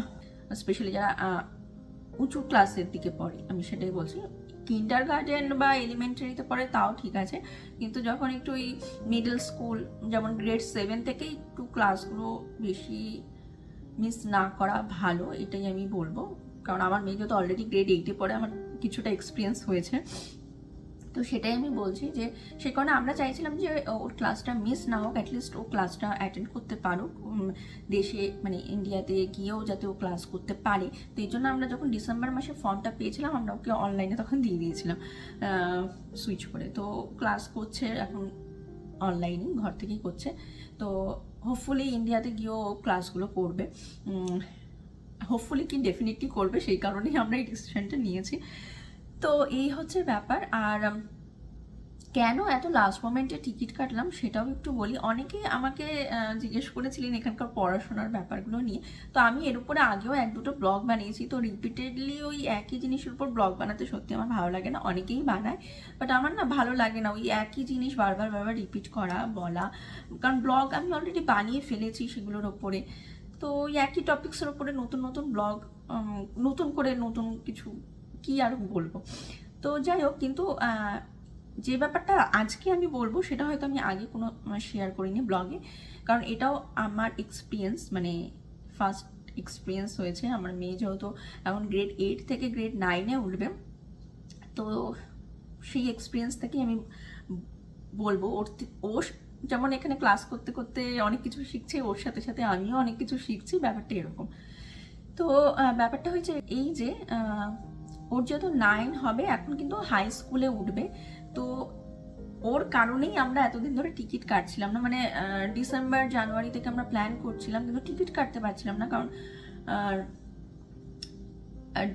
স্পেশালি যারা উঁচু ক্লাসের দিকে পড়ে, আমি সেটাই বলছি। কিন্ডার গার্ডেন বা এলিমেন্টারিতে পড়ে তাও ঠিক আছে, কিন্তু যখন একটু ওই মিডল স্কুল, যেমন গ্রেড 7 থেকে একটু ক্লাসগুলো বেশি মিস না করা ভালো, এটাই আমি বলবো। কারণ আমার মেয়ে যেহেতু অলরেডি গ্রেড 8-এ পড়ে, আমার কিছুটা এক্সপিরিয়েন্স হয়েছে, তো সেটাই আমি বলছি যে সে কারণে আমরা চাইছিলাম যে ওর ক্লাসটা মিস না হোক, অ্যাটলিস্ট ও ক্লাসটা অ্যাটেন্ড করতে পারুক, দেশে মানে ইন্ডিয়াতে গিয়েও যাতে ও ক্লাস করতে পারে। তো এই জন্য আমরা যখন ডিসেম্বর মাসে ফর্মটা পেয়েছিলাম, আমরা ওকে অনলাইনে তখন দিয়ে দিয়েছিলাম সুইচ করে। তো ক্লাস করছে এখন অনলাইনে, ঘর থেকেই করছে। তো হোপফুলি ইন্ডিয়াতে গিয়েও ক্লাসগুলো করবে, হোপফুলি কি ডেফিনেটলি করবে, সেই কারণেই আমরা এই ডিসিশনটা নিয়েছি। তো এই হচ্ছে ব্যাপার। আর কেন এত লাস্ট মোমেন্টে টিকিট কাটলাম সেটাও একটু বলি। অনেকেই আমাকে জিজ্ঞেস করেছিলেন এখানকার পড়াশোনার ব্যাপারগুলো নিয়ে, তো আমি এর উপরে আগেও 1-2টো ব্লগ বানিয়েছি। তো রিপিটেডলি ওই একই জিনিসের উপর ব্লগ বানাতে সত্যি আমার ভালো লাগে না, অনেকেই বানায়, বাট আমার না ভালো লাগে না ওই একই জিনিস বারবার রিপিট করা বলা। কারণ ব্লগ আমি অলরেডি বানিয়ে ফেলেছি সেগুলোর ওপরে, তো ওই একই টপিক্সের ওপরে নতুন নতুন ব্লগ, নতুন করে নতুন কিছু কি আর বলবো। তো যাই হোক, কিন্তু যে ব্যাপারটা আজকে আমি বলবো সেটা হয়তো আমি আগে কোনো শেয়ার করিনি ব্লগে, কারণ এটাও আমার এক্সপিরিয়েন্স, মানে ফার্স্ট এক্সপিরিয়েন্স হয়েছে। আমার মেয়ে যেহেতু এখন গ্রেড 8 থেকে গ্রেড 9-এ উঠবে, তো সেই এক্সপিরিয়েন্স থেকেই আমি বলবো। ও যেমন এখানে ক্লাস করতে করতে অনেক কিছু শিখছে, ওর সাথে সাথে আমিও অনেক কিছু শিখছি, ব্যাপারটা এরকম। তো ব্যাপারটা হয়েছে এই যে ওর যেহেতু 9 হবে, এখন কিন্তু হাই স্কুলে উঠবে, তো ওর কারণেই আমরা এতদিন ধরে টিকিট কাটছিলাম না। মানে ডিসেম্বর জানুয়ারি থেকে আমরা প্ল্যান করছিলাম, কিন্তু টিকিট কাটতে পারছিলাম না, কারণ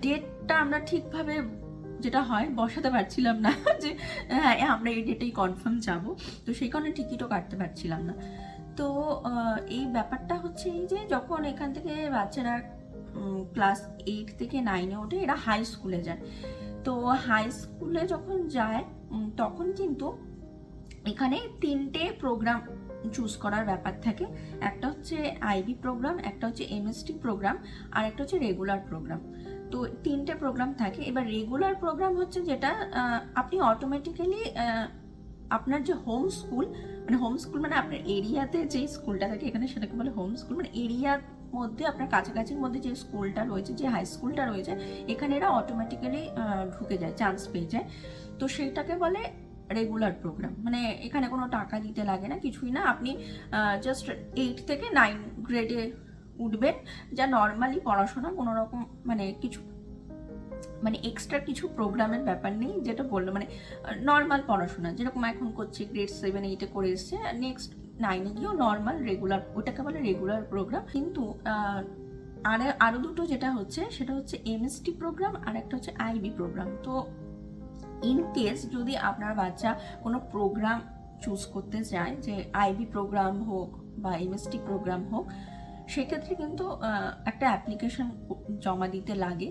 ডেটটা আমরা ঠিকভাবে যেটা হয় বসাতে পারছিলাম না যে হ্যাঁ আমরা এই ডেটেই কনফার্ম যাব, তো সেই কারণে টিকিটও কাটতে পারছিলাম না। তো এই ব্যাপারটা হচ্ছে এই যে যখন এখান থেকে বাচ্চারা ক্লাস 8 থেকে 9-এ ওঠে, এরা হাই স্কুলে যায়, তো হাই স্কুলে যখন যায় তখন কিন্তু এখানে 3টে প্রোগ্রাম চুজ করার ব্যাপার থাকে। একটা হচ্ছে আইবি প্রোগ্রাম, একটা হচ্ছে এমএসটি প্রোগ্রাম, আর একটা হচ্ছে রেগুলার প্রোগ্রাম। তো 3টে প্রোগ্রাম থাকে। এবার রেগুলার প্রোগ্রাম হচ্ছে যেটা আপনি অটোমেটিক্যালি আপনার যে হোম স্কুল মানে আপনার এরিয়াতে যে স্কুলটা থাকে, এখানে সেটাকে বলে হোম স্কুল, মানে এরিয়ার মধ্যে আপনার কাছাকাছির মধ্যে যে স্কুলটা রয়েছে, যে হাই স্কুলটা রয়েছে, এখানে এরা অটোমেটিক্যালি ঢুকে যায়, চান্স পেয়ে যায়। তো সেইটাকে বলে রেগুলার প্রোগ্রাম। মানে এখানে কোনো টাকা দিতে লাগে না, কিছুই না। আপনি জাস্ট 8 থেকে 9 গ্রেডে উঠবেন, যা নর্মালি পড়াশোনা, কোনো রকম মানে এক্সট্রা কিছু প্রোগ্রামের ব্যাপার নেই, যেটা বললো মানে নর্মাল পড়াশোনা যেরকম এখন করছে, গ্রেড 7 8 করে এসছে, নেক্সট 9 গিয়েও নর্মাল রেগুলার, ওটাকে বলে রেগুলার প্রোগ্রাম। কিন্তু আরও দুটো যেটা হচ্ছে সেটা হচ্ছে এমএসটি প্রোগ্রাম আর একটা হচ্ছে আইবি প্রোগ্রাম। তো ইন কেস যদি আপনার বাচ্চা কোনো প্রোগ্রাম চুজ করতে চায়, যে আইবি প্রোগ্রাম হোক বা এমএসটি প্রোগ্রাম হোক, সেক্ষেত্রে কিন্তু একটা অ্যাপ্লিকেশন জমা দিতে লাগে।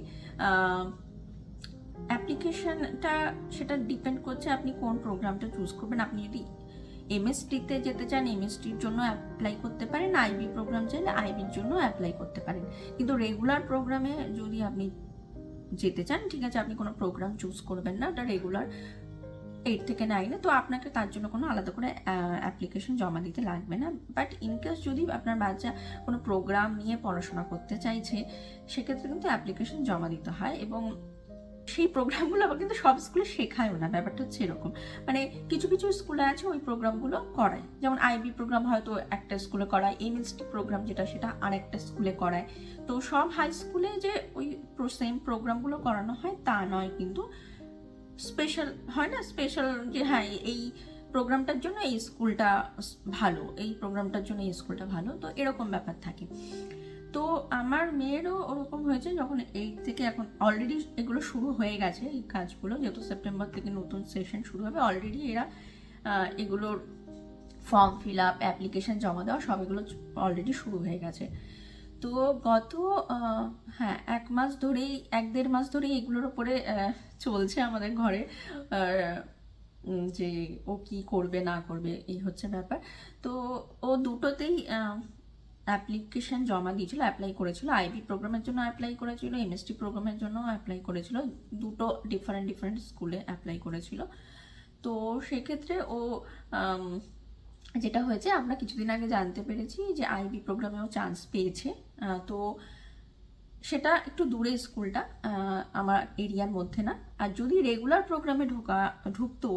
অ্যাপ্লিকেশনটা সেটা ডিপেন্ড করছে আপনি কোন প্রোগ্রামটা চুজ করবেন। আপনি যদি এমএসটিতে যেতে চান, এমএসটির জন্য অ্যাপ্লাই করতে পারেন, আইবি প্রোগ্রাম চাইলে আইবির জন্য অ্যাপ্লাই করতে পারেন। কিন্তু রেগুলার প্রোগ্রামে যদি আপনি যেতে চান, ঠিক আছে, আপনি কোনো প্রোগ্রাম চুজ করবেন না, ওটা রেগুলার 8 থেকে 9, তো আপনাকে তার জন্য কোনো আলাদা করে অ্যাপ্লিকেশন জমা দিতে লাগবে না। বাট ইনকেস যদি আপনার বাচ্চা কোনো প্রোগ্রাম নিয়ে পড়াশোনা করতে চাইছে, সেক্ষেত্রে কিন্তু অ্যাপ্লিকেশন জমা দিতে হয়। এবং সেই প্রোগ্রামগুলো আবার কিন্তু সব স্কুলে শেখায়ও না, ব্যাপারটা হচ্ছে এরকম। মানে কিছু কিছু স্কুলে আছে ওই প্রোগ্রামগুলো করায়, যেমন আইবি প্রোগ্রাম হয়তো একটা স্কুলে করায়, এমএসটি প্রোগ্রাম যেটা সেটা আর একটা স্কুলে করায়। তো সব হাই স্কুলে যে ওই সেম প্রোগ্রামগুলো করানো হয় তা নয়, কিন্তু স্পেশাল হয় না, স্পেশাল যে হ্যাঁ এই প্রোগ্রামটার জন্য এই স্কুলটা ভালো, এই প্রোগ্রামটার জন্য এই স্কুলটা ভালো, তো এরকম ব্যাপার থাকে। তো আমার মেয়েরও ওরকম হয়েছে, যখন 8 থেকে, এখন অলরেডি এগুলো শুরু হয়ে গেছে এই কাজগুলো, যেহেতু সেপ্টেম্বর থেকে নতুন সেশন শুরু হবে, অলরেডি এরা এগুলোর ফর্ম ফিল আপ, অ্যাপ্লিকেশন জমা দেওয়া সব এগুলো অলরেডি শুরু হয়ে গেছে। তো গত 1-1.5 মাস ধরেই এগুলোর উপরে চলছে আমাদের ঘরে, যে ও কি করবে না করবে, এই হচ্ছে ব্যাপার। তো ও দুটোতেই অ্যাপ্লিকেশন জমা দিয়েছিল, অ্যাপ্লাই করেছিল, আইবি প্রোগ্রামের জন্য অ্যাপ্লাই করেছিল, এমএসটি প্রোগ্রামের জন্য অ্যাপ্লাই করেছিল, দুটো ডিফারেন্ট স্কুলে অ্যাপ্লাই করেছিল। তো সেক্ষেত্রে ও যেটা হয়েছে, আমরা কিছুদিন আগে জানতে পেরেছি যে আইবি প্রোগ্রামেও চান্স পেয়েছে। তো সেটা একটু দূরে স্কুলটা, আমার এরিয়ার মধ্যে না। আর যদি রেগুলার প্রোগ্রামে ঢুকতো,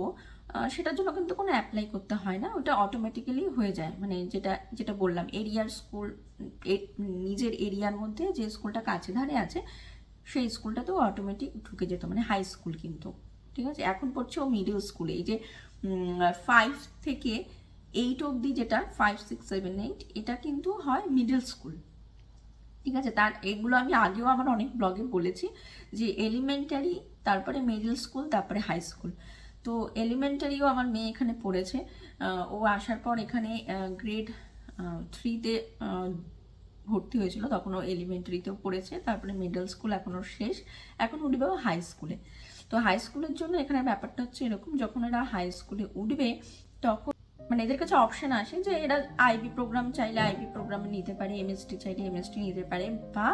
সেটার জন্য কিন্তু কোনো অ্যাপ্লাই করতে হয় না, ওটা অটোমেটিক্যালি হয়ে যায়। মানে যেটা বললাম, এরিয়ার স্কুল, নিজের এরিয়ার মধ্যে যে স্কুলটা কাছে ধারে আছে সেই স্কুলটাতেও অটোমেটিক ঢুকে যেত, মানে হাই স্কুল কিন্তু, ঠিক আছে। এখন পড়ছে ও মিডল স্কুলে, এই যে 5 থেকে 8 অবধি, যেটা 5, 6, 7, 8, এটা কিন্তু হয় মিডল স্কুল, ঠিক আছে। তার এগুলো আমি আগেও আমার অনেক ব্লগে বলেছি যে এলিমেন্টারি, তারপরে মিডল স্কুল, তারপরে হাই স্কুল। তো এলিমেন্টারিও আমার মেয়ে এখানে পড়েছে। ও আসার পর এখানে গ্রেড 3-তে ভর্তি হয়েছিল, তখন ও এলিমেন্টারিতেও পড়েছে, তারপরে মিডল স্কুল এখনও শেষ, এখন উঠবে ও হাই স্কুলে। তো হাই স্কুলের জন্য এখানে ব্যাপারটা হচ্ছে এরকম, যখন এরা হাই স্কুলে উঠবে তখন মানে এদের কাছে অপশন আসে যে এরা আইবি প্রোগ্রাম চাইলে আইবি প্রোগ্রামে নিতে পারে, এমএসটি চাইলে এমএসটি নিতে পারে, বা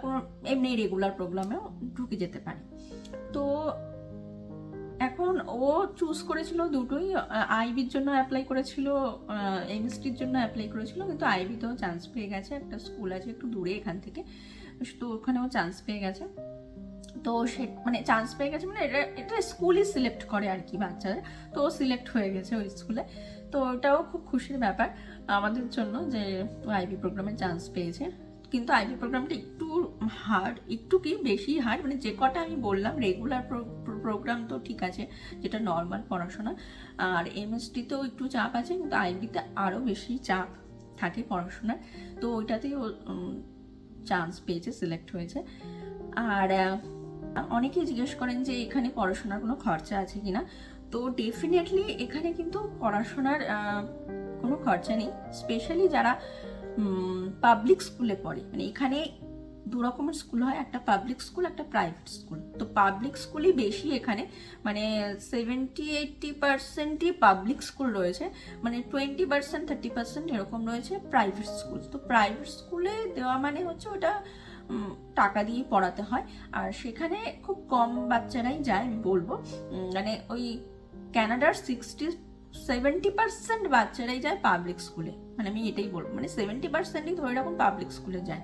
কোনো এমনি রেগুলার প্রোগ্রামেও ঢুকে যেতে পারে। তো এখন ও চুজ করেছিল দুটোই, আইবির জন্য অ্যাপ্লাই করেছিল, এমএসটির জন্য অ্যাপ্লাই করেছিল, কিন্তু আইবিতেও চান্স পেয়ে গেছে, একটা স্কুল আছে একটু দূরে এখান থেকে, তো ওখানেও চান্স পেয়ে গেছে। তো সে মানে চান্স পেয়ে গেছে, মানে এটা স্কুলই সিলেক্ট করে আর কি বাচ্চারা, তো ও সিলেক্ট হয়ে গেছে ওই স্কুলে। তো ওটাও খুব খুশির ব্যাপার আমাদের জন্য যে আইবি প্রোগ্রামে চান্স পেয়েছে। কিন্তু আইবি প্রোগ্রামটা একটু হার্ড, একটু কি বেশি হার্ড, মানে যে কটা আমি বললাম রেগুলার প্রোগ্রাম তো ঠিক আছে, যেটা নর্মাল পড়াশোনা, আর এমএসটিতেও একটু চাপ আছে, কিন্তু আইবিতে আরও বেশি চাপ থাকে পড়াশোনার। তো ওইটাতেই ও চান্স পেয়েছে, সিলেক্ট হয়েছে। আর অনেকেই জিজ্ঞেস করেন যে এখানে পড়াশোনার কোনো খরচা আছে কিনা। তো ডেফিনেটলি এখানে কিন্তু পড়াশোনার কোনো খরচা নেই, স্পেশালি যারা পাবলিক স্কুলে পড়ে, মানে এখানে দু রকমের স্কুল হয়, একটা পাবলিক স্কুল, একটা প্রাইভেট স্কুল। তো পাবলিক স্কুলই বেশি এখানে, মানে 70-80%ই পাবলিক স্কুল রয়েছে, মানে 20% 30% এরকম রয়েছে প্রাইভেট স্কুল। তো প্রাইভেট স্কুলে দেওয়া মানে হচ্ছে ওটা টাকা দিয়ে পড়াতে হয়, আর সেখানে খুব কম বাচ্চারাই যায় আমি বলবো। মানে ওই ক্যানাডার 60-70% বাচ্চারাই যায় পাবলিক স্কুলে, মানে আমি এটাই বলবো, মানে 70%ই ধরে রাখুন পাবলিক স্কুলে যায়,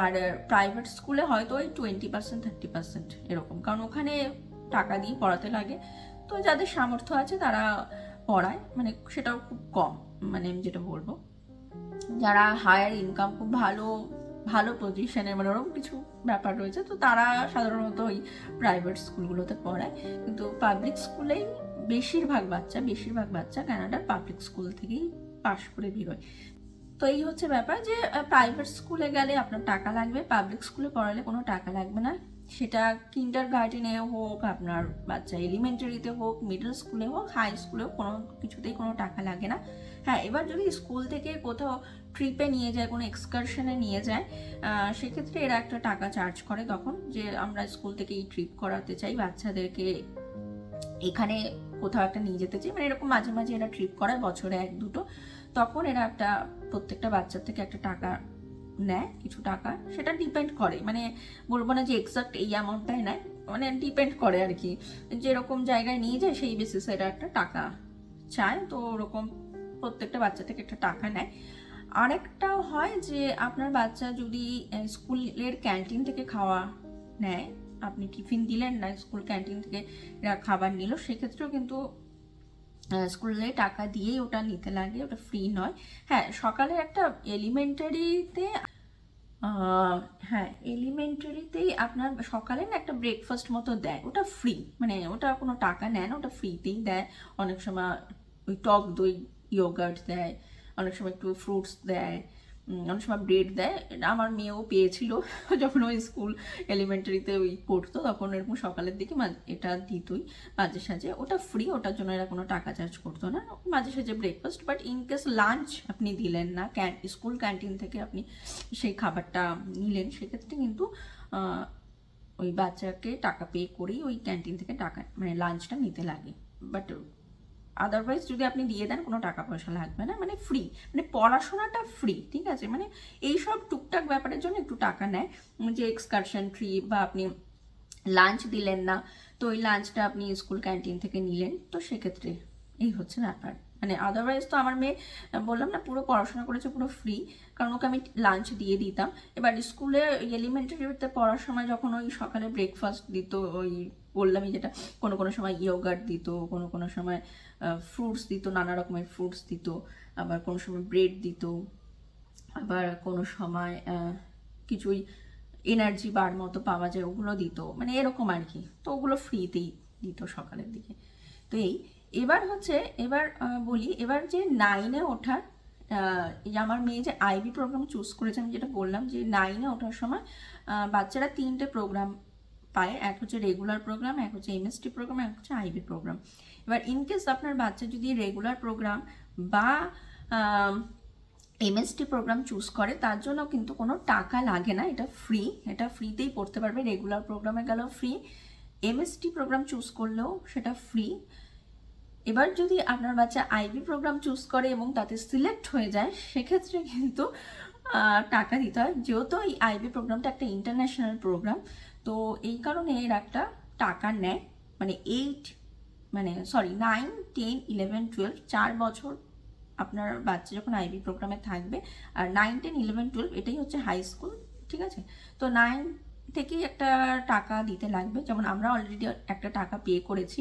আর প্রাইভেট স্কুলে হয়তো ওই 20% 30% এরকম, কারণ ওখানে টাকা দিয়ে পড়াতে লাগে। তো যাদের সামর্থ্য আছে তারা পড়ায়, মানে সেটাও খুব কম, মানে আমি যেটা বলবো যারা হায়ার ইনকাম, খুব ভালো ভালো পজিশনের, মানে ওরকম কিছু ব্যাপার রয়েছে, তো তারা সাধারণত ওই প্রাইভেট স্কুলগুলোতে পড়ায়। কিন্তু পাবলিক স্কুলেই বেশিরভাগ বাচ্চা কানাডার পাবলিক স্কুল থেকেই পাশ করে বেরোয়। তো এই হচ্ছে ব্যাপার যে প্রাইভেট স্কুলে গেলে আপনার টাকা লাগবে, পাবলিক স্কুলে পড়ালে কোনো টাকা লাগবে না। সেটা কিন্ডার গার্ডেনে হোক, আপনার বাচ্চা এলিমেন্টারিতে হোক, মিডল স্কুলে হোক, হাই স্কুলে হোক, কোনো কিছুতেই কোনো টাকা লাগে না। হ্যাঁ, এবার যদি স্কুল থেকে কোথাও ট্রিপে নিয়ে যায়, কোনো এক্সকারশনে নিয়ে যায়, সেক্ষেত্রে এরা একটা টাকা চার্জ করে তখন, যে আমরা স্কুল থেকে এই ট্রিপ করাতে চাই বাচ্চাদেরকে, এখানে কোথাও একটা নিয়ে যেতে চাই, মানে এরকম মাঝে মাঝে এরা ট্রিপ করায় বছরে 1-2টো, তখন এরা একটা প্রত্যেকটা বাচ্চার থেকে একটা টাকা নেয়, কিছু টাকা। সেটা ডিপেন্ড করে, মানে বলবো না যে এক্সাক্ট এই অ্যামাউন্টটাই নেয়, মানে ডিপেন্ড করে আর কি, যেরকম জায়গায় নিয়ে যায় সেই বেসিসে এরা একটা টাকা চায়। তো ওরকম প্রত্যেকটা বাচ্চা থেকে একটা টাকা নেয়। আরেকটাও হয় যে আপনার বাচ্চা যদি স্কুলের ক্যান্টিন থেকে খাওয়া নেয়, আপনি টিফিন দিলেন না, স্কুল ক্যান্টিন থেকে এরা খাবার নিল, সেক্ষেত্রেও কিন্তু স্কুলে টাকা দিয়েই ওটা নিতে লাগে, ওটা ফ্রি নয়। হ্যাঁ, সকালে একটা এলিমেন্টারিতেই আপনার সকালে না একটা ব্রেকফাস্ট মতো দেয়, ওটা ফ্রি, মানে ওটা কোনো টাকা নেয় না, ওটা ফ্রিতেই দেয়। অনেক সময় ওই টক দই ইয়োগার্ট দেয়, অনেক সময় একটু ফ্রুটস দেয়, অনেক সময় ব্রেড দেয়। আমার মেয়েও পেয়েছিল যখন ওই স্কুল এলিমেন্টারিতে ওই পড়তো, তখন এরকম সকালের দিকে এটা দিতই মাঝে সাঝে, ওটা ফ্রি, ওটার জন্য এরা কোনো টাকা চার্জ করতো না, মাঝে সাঝে breakfast. But in case lunch আপনি দিলেন না, স্কুল ক্যান্টিন থেকে আপনি সেই খাবারটা নিলেন, সেক্ষেত্রে কিন্তু ওই বাচ্চাকে টাকা পে করেই ওই ক্যান্টিন থেকে টাকা, মানে লাঞ্চটা নিতে লাগে। বাট আদারওয়াইজ যদি আপনি দিয়ে দেন কোনো টাকা পয়সা লাগবে না, মানে ফ্রি, মানে পড়াশোনাটা ফ্রি, ঠিক আছে। মানে এইসব টুকটাক ব্যাপারের জন্য একটু টাকা নেয়, যে এক্সকারশন ট্রিপ বা আপনি লাঞ্চ দিলেন না, তো ওই লাঞ্চটা আপনি স্কুল ক্যান্টিন থেকে নিলেন, তো সেক্ষেত্রে এই হচ্ছে ব্যাপার। মানে আদারওয়াইজ তো আমার মেয়ে বললাম না পুরো পড়াশোনা করেছে পুরো ফ্রি, কারণ ওকে আমি লাঞ্চ দিয়ে দিতাম। এবার স্কুলে এলিমেন্টারিতে পড়ার সময় যখন ওই সকালে ব্রেকফাস্ট দিত, ওই বললামই যেটা, কোনো কোনো সময় ইয়োগার্ট দিত, কোনো কোনো সময় ফ্রুটস দিত, নানা রকমের ফ্রুটস দিত, আবার কোনো সময় ব্রেড দিত, আবার কোনো সময় কিছুই এনার্জি বার মতো পাওয়া যায় ওগুলো দিত, মানে এরকম আর কি। তো ওগুলো ফ্রিতেই দিত সকালের দিকে। তো এবার হচ্ছে, এবার বলি, এবার যে 9-এ ওঠার, আমার মেয়ে যে আইবি প্রোগ্রাম চুজ করেছে, আমি যেটা বললাম যে 9-এ ওঠার সময় বাচ্চারা 3টে প্রোগ্রাম পায়, এক হচ্ছে রেগুলার প্রোগ্রাম, এক হচ্ছে এমএসটি প্রোগ্রাম, এক হচ্ছে আইবি প্রোগ্রাম। এবার ইনকেস আপনার বাচ্চা যদি রেগুলার প্রোগ্রাম বা এমএসটি প্রোগ্রাম চুজ করে, তার জন্য কিন্তু কোনো টাকা লাগে না, এটা ফ্রি, এটা ফ্রিতেই পড়তে পারবে। রেগুলার প্রোগ্রামে গেলেও ফ্রি, এমএসটি প্রোগ্রাম চুজ করলেও সেটা ফ্রি। এবার যদি আপনার বাচ্চা আইবি প্রোগ্রাম চুজ করে এবং তাতে সিলেক্ট হয়ে যায়, সেক্ষেত্রে কিন্তু টাকা দিতে হয়, যেহেতু এই আইবি প্রোগ্রামটা একটা ইন্টারন্যাশনাল প্রোগ্রাম, তো এই কারণে এর একটা টাকা নেয়। মানে 9, 10, 11, 12 4 বছর আপনার বাচ্চা যখন আইবি প্রোগ্রামে থাকবে, আর 9, 10, 11, 12 এটাই হচ্ছে হাই স্কুল, ঠিক আছে। তো 9 থেকেই একটা টাকা দিতে লাগবে, যেমন আমরা অলরেডি একটা টাকা পে করেছি,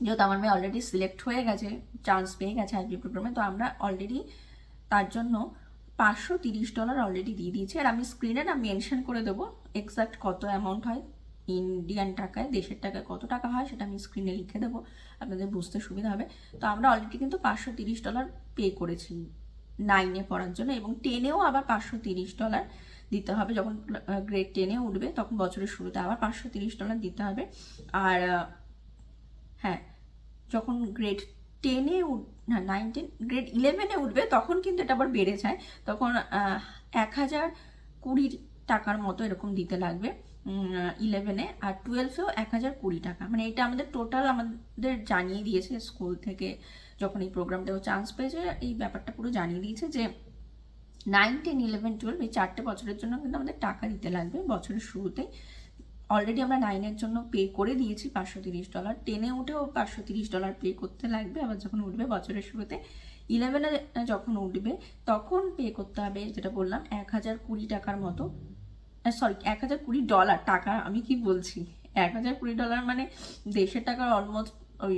যেহেতু আমার মেয়ে অলরেডি সিলেক্ট হয়ে গেছে, চান্স পেয়ে গেছে আইবি প্রোগ্রামে, তো আমরা অলরেডি তার জন্য $530 অলরেডি দিয়ে দিয়েছি। আর আমি স্ক্রিনে না মেনশন করে দেবো এক্সাক্ট কত অ্যামাউন্ট হয় ইন্ডিয়ান টাকায়, দেশের টাকায় কত টাকা হয় সেটা আমি স্ক্রিনে লিখে দেবো, আপনাদের বুঝতে সুবিধা হবে। তো আমরা অলরেডি কিন্তু $530 পে করেছি 9-এ পড়ার জন্য, এবং 10-এও আবার $530 দিতে হবে। যখন গ্রেড 10-এ উঠবে তখন বছরের শুরুতে আবার $530 দিতে হবে। আর হ্যাঁ, যখন গ্রেড 10-এ না 9, 10 গ্রেড 11-এ উঠবে তখন কিন্তু এটা আবার বেড়ে যায়, তখন $1000 20 টাকার মতো এরকম দিতে লাগবে 11-এ, আর 12-এও 1020 টাকা। মানে এটা আমাদের টোটাল আমাদের জানিয়ে দিয়েছে স্কুল থেকে, যখন এই প্রোগ্রামটাও চান্স পেয়েছে এই ব্যাপারটা পুরো জানিয়ে দিয়েছে যে 9, 10, 11, 12 এই 4টে বছরের জন্য কিন্তু আমাদের টাকা দিতে লাগবে বছরের শুরুতেই। অলরেডি আমরা 9-এর জন্য পে করে দিয়েছি $530, 10-এ উঠেও $530 পে করতে লাগবে আবার যখন উঠবে বছরের শুরুতে। 11-এ যখন উঠবে তখন পে করতে হবে, যেটা বললাম, 1020 টাকার মতো, সরি $1020 টাকা, আমি কি বলছি, $1020 মানে দেশের টাকার অলমোস্ট ওই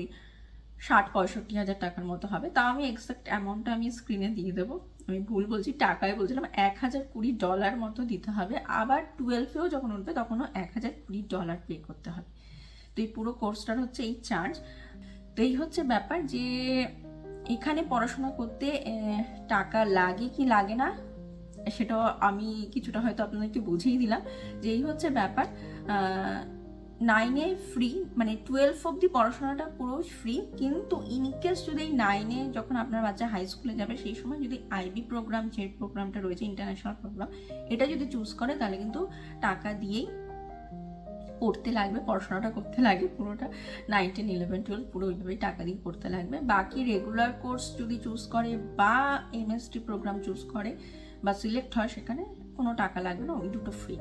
60-65 হাজার টাকার মতো হবে। তাও আমি এক্সাক্ট অ্যামাউন্টটা আমি স্ক্রিনে দিয়ে দেবো, আমি ভুল বলছি, টাকায় বলছিলাম। $1020 মতো দিতে হবে। আবার 12-এও যখন উঠবে তখনও $1020 পে করতে হবে। তো এই পুরো কোর্সটার হচ্ছে এই চার্জ। তো এই হচ্ছে ব্যাপার যে এখানে পড়াশোনা করতে টাকা লাগে কি লাগে না সেটাও আমি কিছুটা হয়তো আপনাদেরকে বুঝিয়ে দিলাম যে এই হচ্ছে ব্যাপার। 9-এ ফ্রি, মানে 12 অবধি পড়াশোনাটা পুরো ফ্রি, কিন্তু ইন কেস যদি এই 9-এ যখন আপনার বাচ্চা হাই স্কুলে যাবে সেই সময় যদি আইবি প্রোগ্রাম, যে প্রোগ্রামটা রয়েছে ইন্টারন্যাশনাল প্রোগ্রাম, এটা যদি চুজ করে তাহলে কিন্তু টাকা দিয়েই পড়তে লাগবে, পড়াশোনাটা করতে লাগবে পুরোটা। 9, 10, 11, 12 পুরো ওইভাবেই টাকা দিয়ে পড়তে লাগবে। বাকি রেগুলার কোর্স যদি চুজ করে বা এমএসটি প্রোগ্রাম চুজ করে বা সিলেক্ট হয় সেখানে কোনো টাকা লাগবে না, ওই দুটো ফ্রি।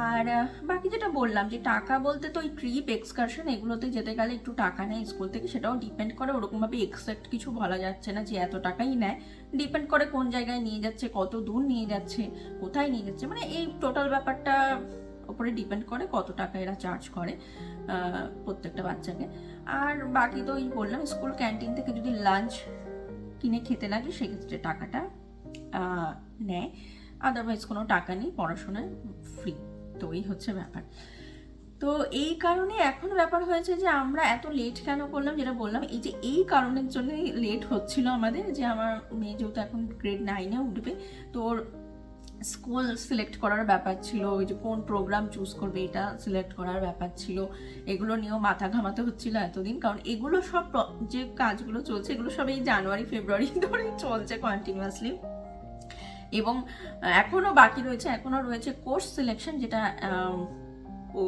আর বাকি যেটা বললাম যে টাকা বলতে তো ওই ট্রিপ, এক্সকারশন এগুলোতে যেতে গেলে একটু টাকা নেয় স্কুল থেকে, সেটাও ডিপেন্ড করে, ওরকমভাবে এক্সাক্ট কিছু বলা যাচ্ছে না যে এত টাকাই নেয়। ডিপেন্ড করে কোন জায়গায় নিয়ে যাচ্ছে, কত দূর নিয়ে যাচ্ছে, কোথায় নিয়ে যাচ্ছে, মানে এই টোটাল ব্যাপারটা ওপরে ডিপেন্ড করে কত টাকা এরা চার্জ করে প্রত্যেকটা বাচ্চাকে। আর বাকি তো ওই বললাম, স্কুল ক্যান্টিন থেকে যদি লাঞ্চ কিনে খেতে লাগে সেক্ষেত্রে টাকাটা নেয়, আদারওয়াইজ কোনো টাকা নেই, পড়াশোনায় ফ্রি। তো এই হচ্ছে ব্যাপার। তো এই কারণে এখন ব্যাপার হয়েছে যে আমরা এত লেট কেন করলাম, যেটা বললাম এই যে এই কারণের জন্যই লেট হচ্ছিল আমাদের, যে আমার মেয়ে যেহেতু এখন গ্রেড 9-এ উঠবে, তো ওর স্কুল সিলেক্ট করার ব্যাপার ছিল, ওই যে কোন প্রোগ্রাম চুজ করবে এটা সিলেক্ট করার ব্যাপার ছিল, এগুলো নিয়েও মাথা ঘামাতে হচ্ছিল এতদিন। কারণ এগুলো সব যে কাজগুলো চলছে এগুলো সব এই জানুয়ারি ফেব্রুয়ারি ধরেই চলছে কন্টিনিউয়াসলি, এবং এখনও বাকি রয়েছে, এখনও রয়েছে কোর্স সিলেকশন, যেটা ও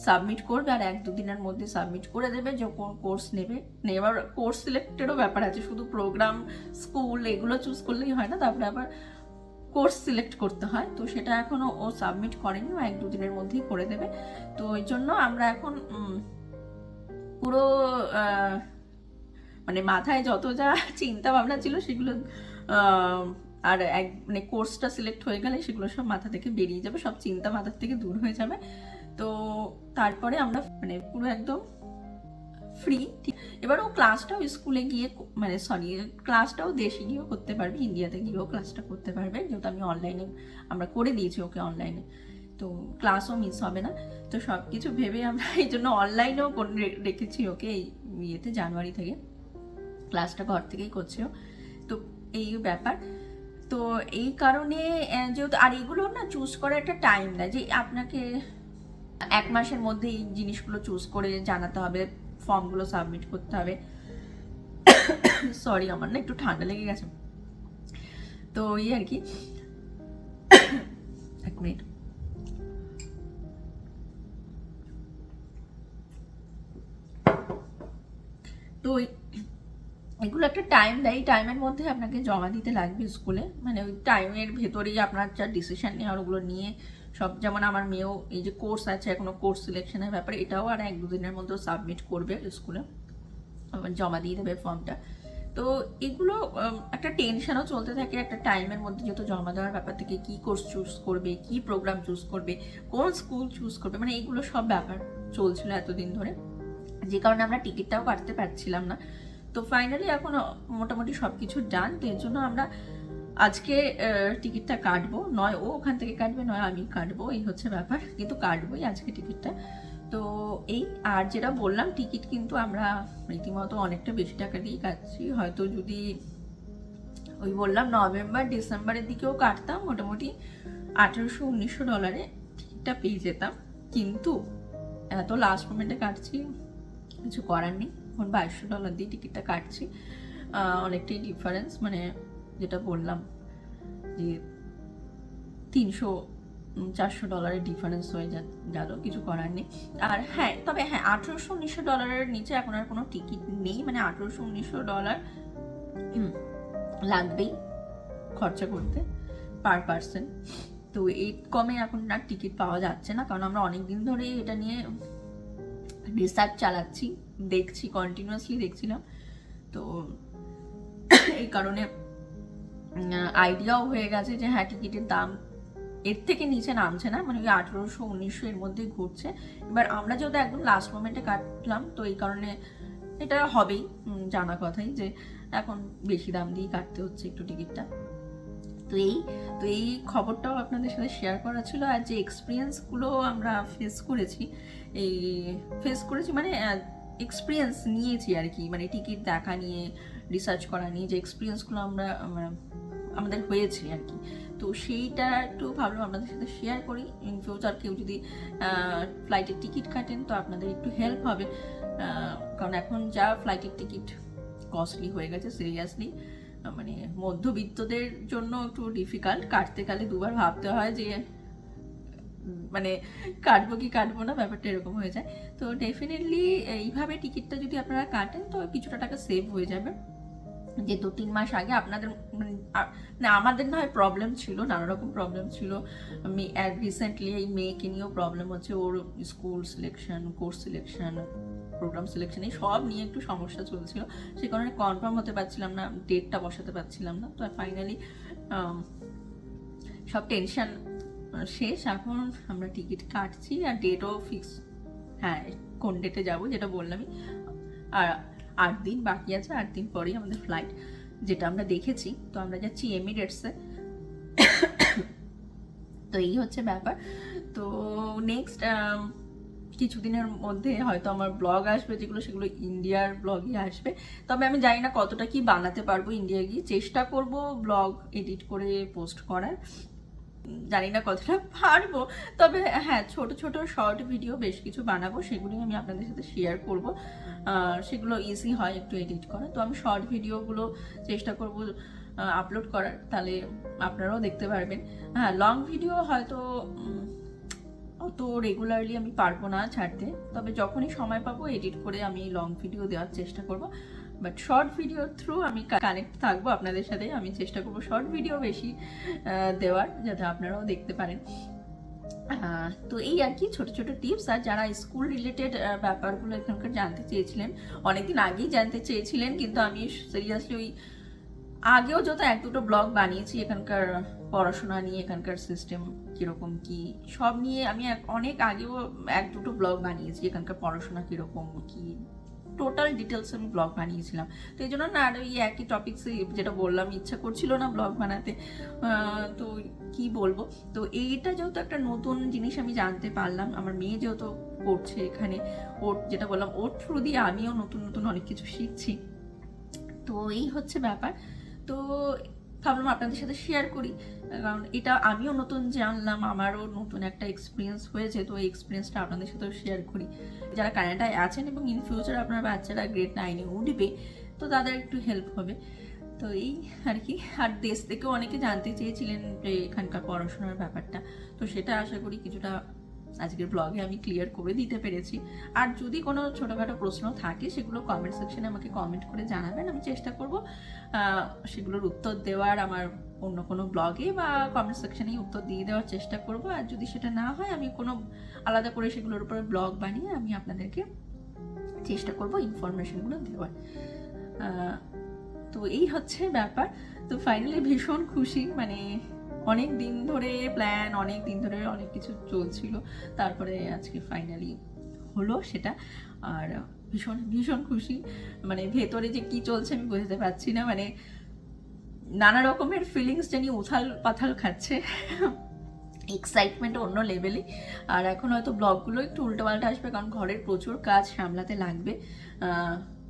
সাবমিট করবে আর 1-2 দিনের মধ্যে সাবমিট করে দেবে যে কোন কোর্স নেবে। এবার কোর্স সিলেক্টেরও ব্যাপার আছে, শুধু প্রোগ্রাম, স্কুল এগুলো চুজ করলেই হয় না, তারপরে আবার কোর্স সিলেক্ট করতে হয়। তো সেটা এখনও ও সাবমিট করেনি, ও 1-2 দিনের মধ্যেই করে দেবে। তো এই জন্য আমরা এখন পুরো মানে মাথায় যত যা চিন্তা ভাবনা ছিল সেগুলো আর মানে কোর্সটা সিলেক্ট হয়ে গেলে সেগুলো সব মাথা থেকে বেরিয়ে যাবে, সব চিন্তা মাথার থেকে দূর হয়ে যাবে। তো তারপরে আমরা মানে পুরো একদম ফ্রি। এবার ও ক্লাসটাও স্কুলে গিয়ে, মানে সরি, ক্লাসটাও দেশে গিয়েও করতে পারবে, ইন্ডিয়াতে গিয়েও ক্লাসটা করতে পারবে, যেহেতু আমি অনলাইনে আমরা করে দিয়েছি ওকে অনলাইনে, তো ক্লাসও মিস হবে না। তো সব কিছু ভেবে আমরা এই জন্য অনলাইনেও রেখেছি ওকে, এই ইয়েতে জানুয়ারি থেকে ক্লাসটা ঘর থেকেই করছে। তো এই ব্যাপার। তো এই কারণে যেহেতু, আর এগুলো না চুজ করার একটা টাইম দেয়, যে আপনাকে 1 মাসের মধ্যে এই জিনিসগুলো চুজ করে জানাতে হবে, ফর্মগুলো সাবমিট করতে হবে। সরি, আমার না একটু ঠান্ডা লেগে গেছে, তো এই আর কি। 1 মিনিট। তো এগুলো একটা টাইম দেয়, এই টাইমের মধ্যে আপনাকে জমা দিতে লাগবে স্কুলে, মানে ওই টাইমের ভেতরেই আপনার যা ডিসিশন নেওয়ার ওগুলো নিয়ে সব। যেমন আমার মেয়েও এই যে কোর্স আছে এখনো, কোর্স সিলেকশনের ব্যাপারে, এটাও আর 1-2 দিনের মধ্যে সাবমিট করবে স্কুলে, জমা দিয়ে দেবে ফর্মটা। তো এগুলো একটা টেনশনও চলতে থাকে একটা টাইমের মধ্যে, যেহেতু জমা দেওয়ার ব্যাপার থেকে কি কোর্স চুজ করবে, কি প্রোগ্রাম চুজ করবে, কোন স্কুল চুজ করবে, মানে এগুলো সব ব্যাপার চলছিল এতদিন ধরে, যে কারণে আমরা টিকিটটাও কাটতে পারছিলাম না। তো ফাইনালি এখন মোটামুটি সব কিছু ডান। তো এর জন্য আমরা আজকে টিকিটটা কাটবো, নয় ও ওখান থেকে কাটবে নয় আমি কাটবো, এই হচ্ছে ব্যাপার, কিন্তু কাটবোই আজকে টিকিটটা। তো এই, আর যেটা বললাম টিকিট কিন্তু আমরা রীতিমতো অনেকটা বেশি টাকা দিয়ে কাটছি, হয়তো যদি ওই বললাম নভেম্বর ডিসেম্বরের দিকেও কাটতাম মোটামুটি $1800-1900 টিকিটটা পেয়ে যেতাম, কিন্তু এত লাস্ট মোমেন্টে কাটছি, কিছু করার নেই। এখন $2200 দিয়ে টিকিটটা কাটছি, অনেকটাই ডিফারেন্স, মানে যেটা বললাম যে $300-400 ডিফারেন্স হয়ে গেল, কিছু করার নেই। আর হ্যাঁ, তবে হ্যাঁ, $1800-1900 নিচে এখন আর কোনো টিকিট নেই, মানে $1800-1900 লাগবেই খরচা করতে পার পার্সন। তো এই কমে এখন আর টিকিট পাওয়া যাচ্ছে না, কারণ আমরা অনেক দিন ধরেই এটা নিয়ে রিসার্চ চালাচ্ছি, দেখছি, কন্টিনিউয়াসলি দেখছিলাম। তো এই কারণে আইডিয়াও হয়ে গেছে যে হ্যাঁ, টিকিটের দাম এর থেকে নিচে নামছে না, মানে 1800-1900 এর মধ্যেই ঘুরছে। এবার আমরা যেহেতু একদম লাস্ট মোমেন্টে কাটলাম, তো এই কারণে এটা হবেই, জানা কথাই যে এখন বেশি দাম দিয়েই কাটতে হচ্ছে একটু টিকিটটা। তো এই খবরটাও আপনাদের সাথে শেয়ার করা ছিল। আর যে এক্সপিরিয়েন্সগুলো আমরা ফেস করেছি মানে এক্সপিরিয়েন্স নিয়েছি আর কি, মানে টিকিট দেখা নিয়ে, রিসার্চ করা নিয়ে যে এক্সপিরিয়েন্সগুলো আমাদের হয়েছে আর কি, তো সেইটা একটু ভাবলাম আপনাদের সাথে শেয়ার করি। ইন ফিউচার কেউ যদি ফ্লাইটের টিকিট কাটেন তো আপনাদের একটু হেল্প হবে, কারণ এখন যা ফ্লাইটের টিকিট কস্টলি হয়ে গেছে সিরিয়াসলি, মানে মধ্যবিত্তদের জন্য একটু ডিফিকাল্ট, কাটতে গেলে দুবার ভাবতে হয় যে মানে কাটবো কি কাটবো না, ব্যাপারটা এরকম হয়ে যায়। তো ডেফিনেটলি এইভাবে টিকিটটা যদি আপনারা কাটেন তো কিছুটা টাকা সেভ হয়ে যাবে। যে 2-3 মাস আগে আপনাদের মানে আমাদের না হয় প্রবলেম ছিল, নানা রকম প্রবলেম ছিল। রিসেন্টলি এই মেয়েকে নিয়েও প্রবলেম হচ্ছে, ওর school selection, course selection, program selection, এই সব নিয়ে একটু সমস্যা চলছিল, সে কারণে কনফার্ম হতে পারছিলাম না, ডেটটা বসাতে পারছিলাম না। তো ফাইনালি সব টেনশন শেষ, এখন আমরা টিকিট কাটছি আর ডেটও ফিক্স, হ্যাঁ কোন ডেটে যাবো যেটা বললামই। আর 8 দিন বাকি আছে, 8 দিন পরেই আমাদের ফ্লাইট, যেটা আমরা দেখেছি। তো আমরা যাচ্ছি এমিরেটসে। তো এই হচ্ছে ব্যাপার। তো নেক্সট কিছুদিনের মধ্যে হয়তো আমার ব্লগ আসবে, সেগুলো ইন্ডিয়ার ব্লগই আসবে। তবে আমি জানি না কতটা কি বানাতে পারবো ইন্ডিয়া গিয়ে, চেষ্টা করব ব্লগ এডিট করে পোস্ট করার, জানি না কতটা পারবো। তবে হ্যাঁ, ছোট ছোট শর্ট ভিডিও বেশ কিছু বানাবো, সেগুলি আমি আপনাদের সাথে শেয়ার করব। সেগুলো ইজি হয় একটু এডিট করা, তো আমি শর্ট ভিডিওগুলো চেষ্টা করব আপলোড করার, তাহলে আপনারাও দেখতে পারবেন। হ্যাঁ, লং ভিডিও হয়তো অত রেগুলারলি আমি পারবো না ছাড়তে, তবে যখনই সময় পাবো এডিট করে আমি লং ভিডিও দেওয়ার চেষ্টা করব। বাট শর্ট ভিডিও থ্রু আমি কানেক্ট থাকবো আপনাদের সাথে, আমি চেষ্টা করবো শর্ট ভিডিও বেশি দেওয়ার, যাতে আপনারাও দেখতে পারেন। তো এই আর কি ছোট ছোট টিপস। আর যারা স্কুল রিলেটেড ব্যাপারগুলো এখানকার জানতে চেয়েছিলেন, অনেকদিন আগেই জানতে চেয়েছিলেন, কিন্তু আমি সিরিয়াসলি ওই আগেও যত 1-2 ব্লগ বানিয়েছি এখানকার পড়াশোনা নিয়ে, এখানকার সিস্টেম কীরকম কি সব নিয়ে আমি অনেক আগেও 1-2 ব্লগ বানিয়েছি, এখানকার পড়াশোনা কীরকম কি টোটাল ডিটেলস আমি ব্লগ বানিয়েছিলাম। তো এই জন্য না আর ওই একই টপিক্সে যেটা বললাম, ইচ্ছা করছিল না ব্লগ বানাতে, তো কি বলবো। তো এইটা যেহেতু একটা নতুন জিনিস আমি জানতে পারলাম, আমার মেয়ে যেহেতু পড়ছে এখানে, ওর যেটা বললাম ওর থ্রু দিয়ে আমিও নতুন নতুন অনেক কিছু শিখছি। তো এই হচ্ছে ব্যাপার। তো ভাবলাম আপনাদের সাথে শেয়ার করি, কারণ এটা আমিও নতুন জানলাম, আমারও নতুন একটা এক্সপিরিয়েন্স হয়েছে, তো এই এক্সপিরিয়েন্সটা আপনাদের সাথেও শেয়ার করি। যারা কানাডায় আছেন এবং ইন ফিউচার আপনার বাচ্চারা গ্রেড 9-এ উঠবে, তো তাদের একটু হেল্প হবে। তো এই আর কি। আর দেশ থেকেও অনেকে জানতে চেয়েছিলেন যে এখানকার পড়াশোনার ব্যাপারটা, তো সেটা আশা করি কিছুটা আজকের ব্লগে আমি ক্লিয়ার করে দিতে পেরেছি। আর যদি কোনো ছোটোখাটো প্রশ্ন থাকে সেগুলো কমেন্ট সেকশনে আমাকে কমেন্ট করে জানাবেন, আমি চেষ্টা করব সেগুলোর উত্তর দেওয়ার, আমার অন্য কোনো ব্লগে বা কমেন্ট সেকশনেই উত্তর দিয়ে দেওয়ার চেষ্টা করব। আর যদি সেটা না হয় আমি কোনো আলাদা করে সেগুলোর উপরে ব্লগ বানিয়ে আমি আপনাদেরকে চেষ্টা করব ইনফরমেশনগুলো দেওয়ার। তো এই হচ্ছে ব্যাপার। তো ফাইনালি ভীষণ খুশি, মানে অনেক দিন ধরে প্ল্যান, অনেক দিন ধরে অনেক কিছু চলছিল, তারপরে আজকে ফাইনালি হলো সেটা। আর ভীষণ ভীষণ খুশি, মানে ভেতরে যে কি চলছে আমি বুঝতে পারছি না, মানে নানা রকমের ফিলিংস জানি উথাল পাথাল খাচ্ছে, এক্সাইটমেন্ট অন্য লেভেলে। আর এখন হয়তো ব্লগগুলো একটু উল্টোপাল্টা আসবে, কারণ ঘরের প্রচুর কাজ সামলাতে লাগবে।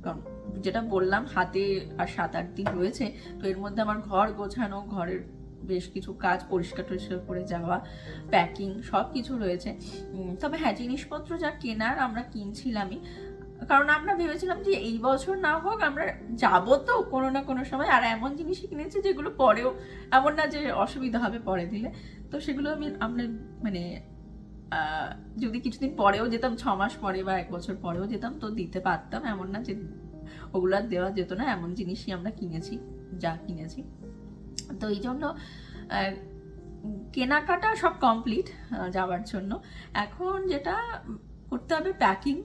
কারণ যেটা বললাম হাতে আর 7-8 দিন রয়েছে, তো এর মধ্যে আমার ঘর গোছানো, ঘরের বেশ কিছু কাজ পরিষ্কার টরিষ্কার করে যাওয়া, প্যাকিং সব কিছু রয়েছে। তবে হ্যাঁ, জিনিসপত্র যা কেনার আমরা কিনছিলামই, কারণ আমরা ভেবেছিলাম যে এই বছর না হোক আমরা যাবো তো কোনো না কোনো সময়, আর এমন জিনিসই কিনেছি যেগুলো পরেও এমন না যে অসুবিধা হবে পরে দিলে। তো সেগুলো আমরা মানে যদি কিছুদিন পরেও যেতাম, 6 মাস পরে বা 1 বছর পরেও যেতাম তো দিতে পারতাম, এমন না যে ওগুলো আর দেওয়া যেত না, এমন জিনিসই আমরা কিনেছি যা কিনেছি। তো এই জন্য কেনাকাটা সব কমপ্লিট যাওয়ার জন্য। এখন যেটা করতে হবে প্যাকিং,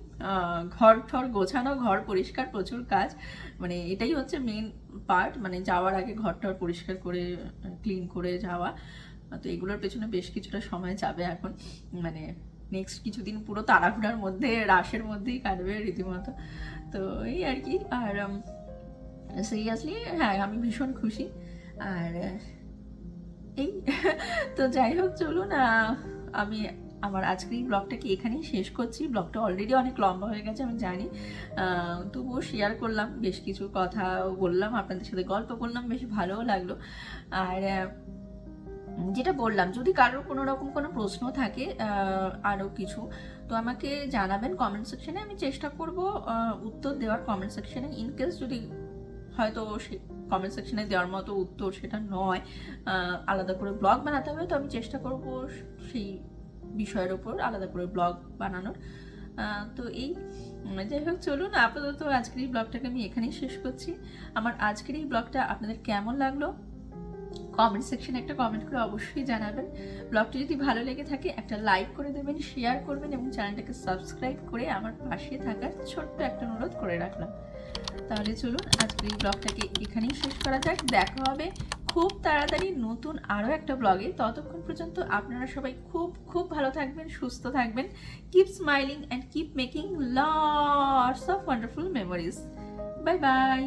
ঘর ঠর গোছানো, ঘর পরিষ্কার, প্রচুর কাজ, মানে এটাই হচ্ছে মেন পার্ট, মানে যাওয়ার আগে ঘর টর পরিষ্কার করে ক্লিন করে যাওয়া। তো এগুলোর পেছনে বেশ কিছুটা সময় যাবে এখন, মানে নেক্সট কিছুদিন পুরো তাড়াহুড়ার মধ্যে রাশের মধ্যেই কাটবে রীতিমতো। তো এই আর কি। আর সিরিয়াসলি হ্যাঁ আমি ভীষণ খুশি। আর এই তো যাই হোক, চলুন আমি আমার আজকের এই ব্লগটাকে এখানেই শেষ করছি। ব্লগটা অলরেডি অনেক লম্বা হয়ে গেছে আমি জানি, তবুও শেয়ার করলাম, বেশ কিছু কথা বললাম, আপনাদের সাথে গল্প করলাম, বেশ ভালোও লাগলো। আর যেটা বললাম, যদি কারোর কোনো রকম কোনো প্রশ্ন থাকে আরও কিছু, তো আমাকে জানাবেন কমেন্ট সেকশনে, আমি চেষ্টা করব উত্তর দেওয়ার কমেন্ট সেকশনে। ইনকেস যদি হয়তো সে কমেন্ট সেকশনে দেওয়ার মতো উত্তর সেটা নয়, আলাদা করে ব্লগ বানাতে হবে, তো আমি চেষ্টা করব সেই বিষয়ের ওপর আলাদা করে ব্লগ বানানোর। তো এই যাই হোক, চলুন আপাতত আজকের এই ব্লগটাকে আমি এখানেই শেষ করছি। আমার আজকের এই ব্লগটা আপনাদের কেমন লাগলো কমেন্ট সেকশনে একটা কমেন্ট করে অবশ্যই জানাবেন। ব্লগটি যদি ভালো লেগে থাকে একটা লাইক করে দেবেন, শেয়ার করবেন এবং চ্যানেলটাকে সাবস্ক্রাইব করে আমার পাশে থাকার ছোট্ট একটা অনুরোধ করে রাখলাম। তাহলে চলুন আজকের এই ব্লগটাকে এখানেই শেষ করা যাক। দেখা হবে খুব তাড়াতাড়ি নতুন আরও একটা ব্লগে। ততক্ষণ পর্যন্ত আপনারা সবাই খুব খুব ভালো থাকবেন, সুস্থ থাকবেন। Keep smiling and keep making lots of wonderful memories. Bye bye.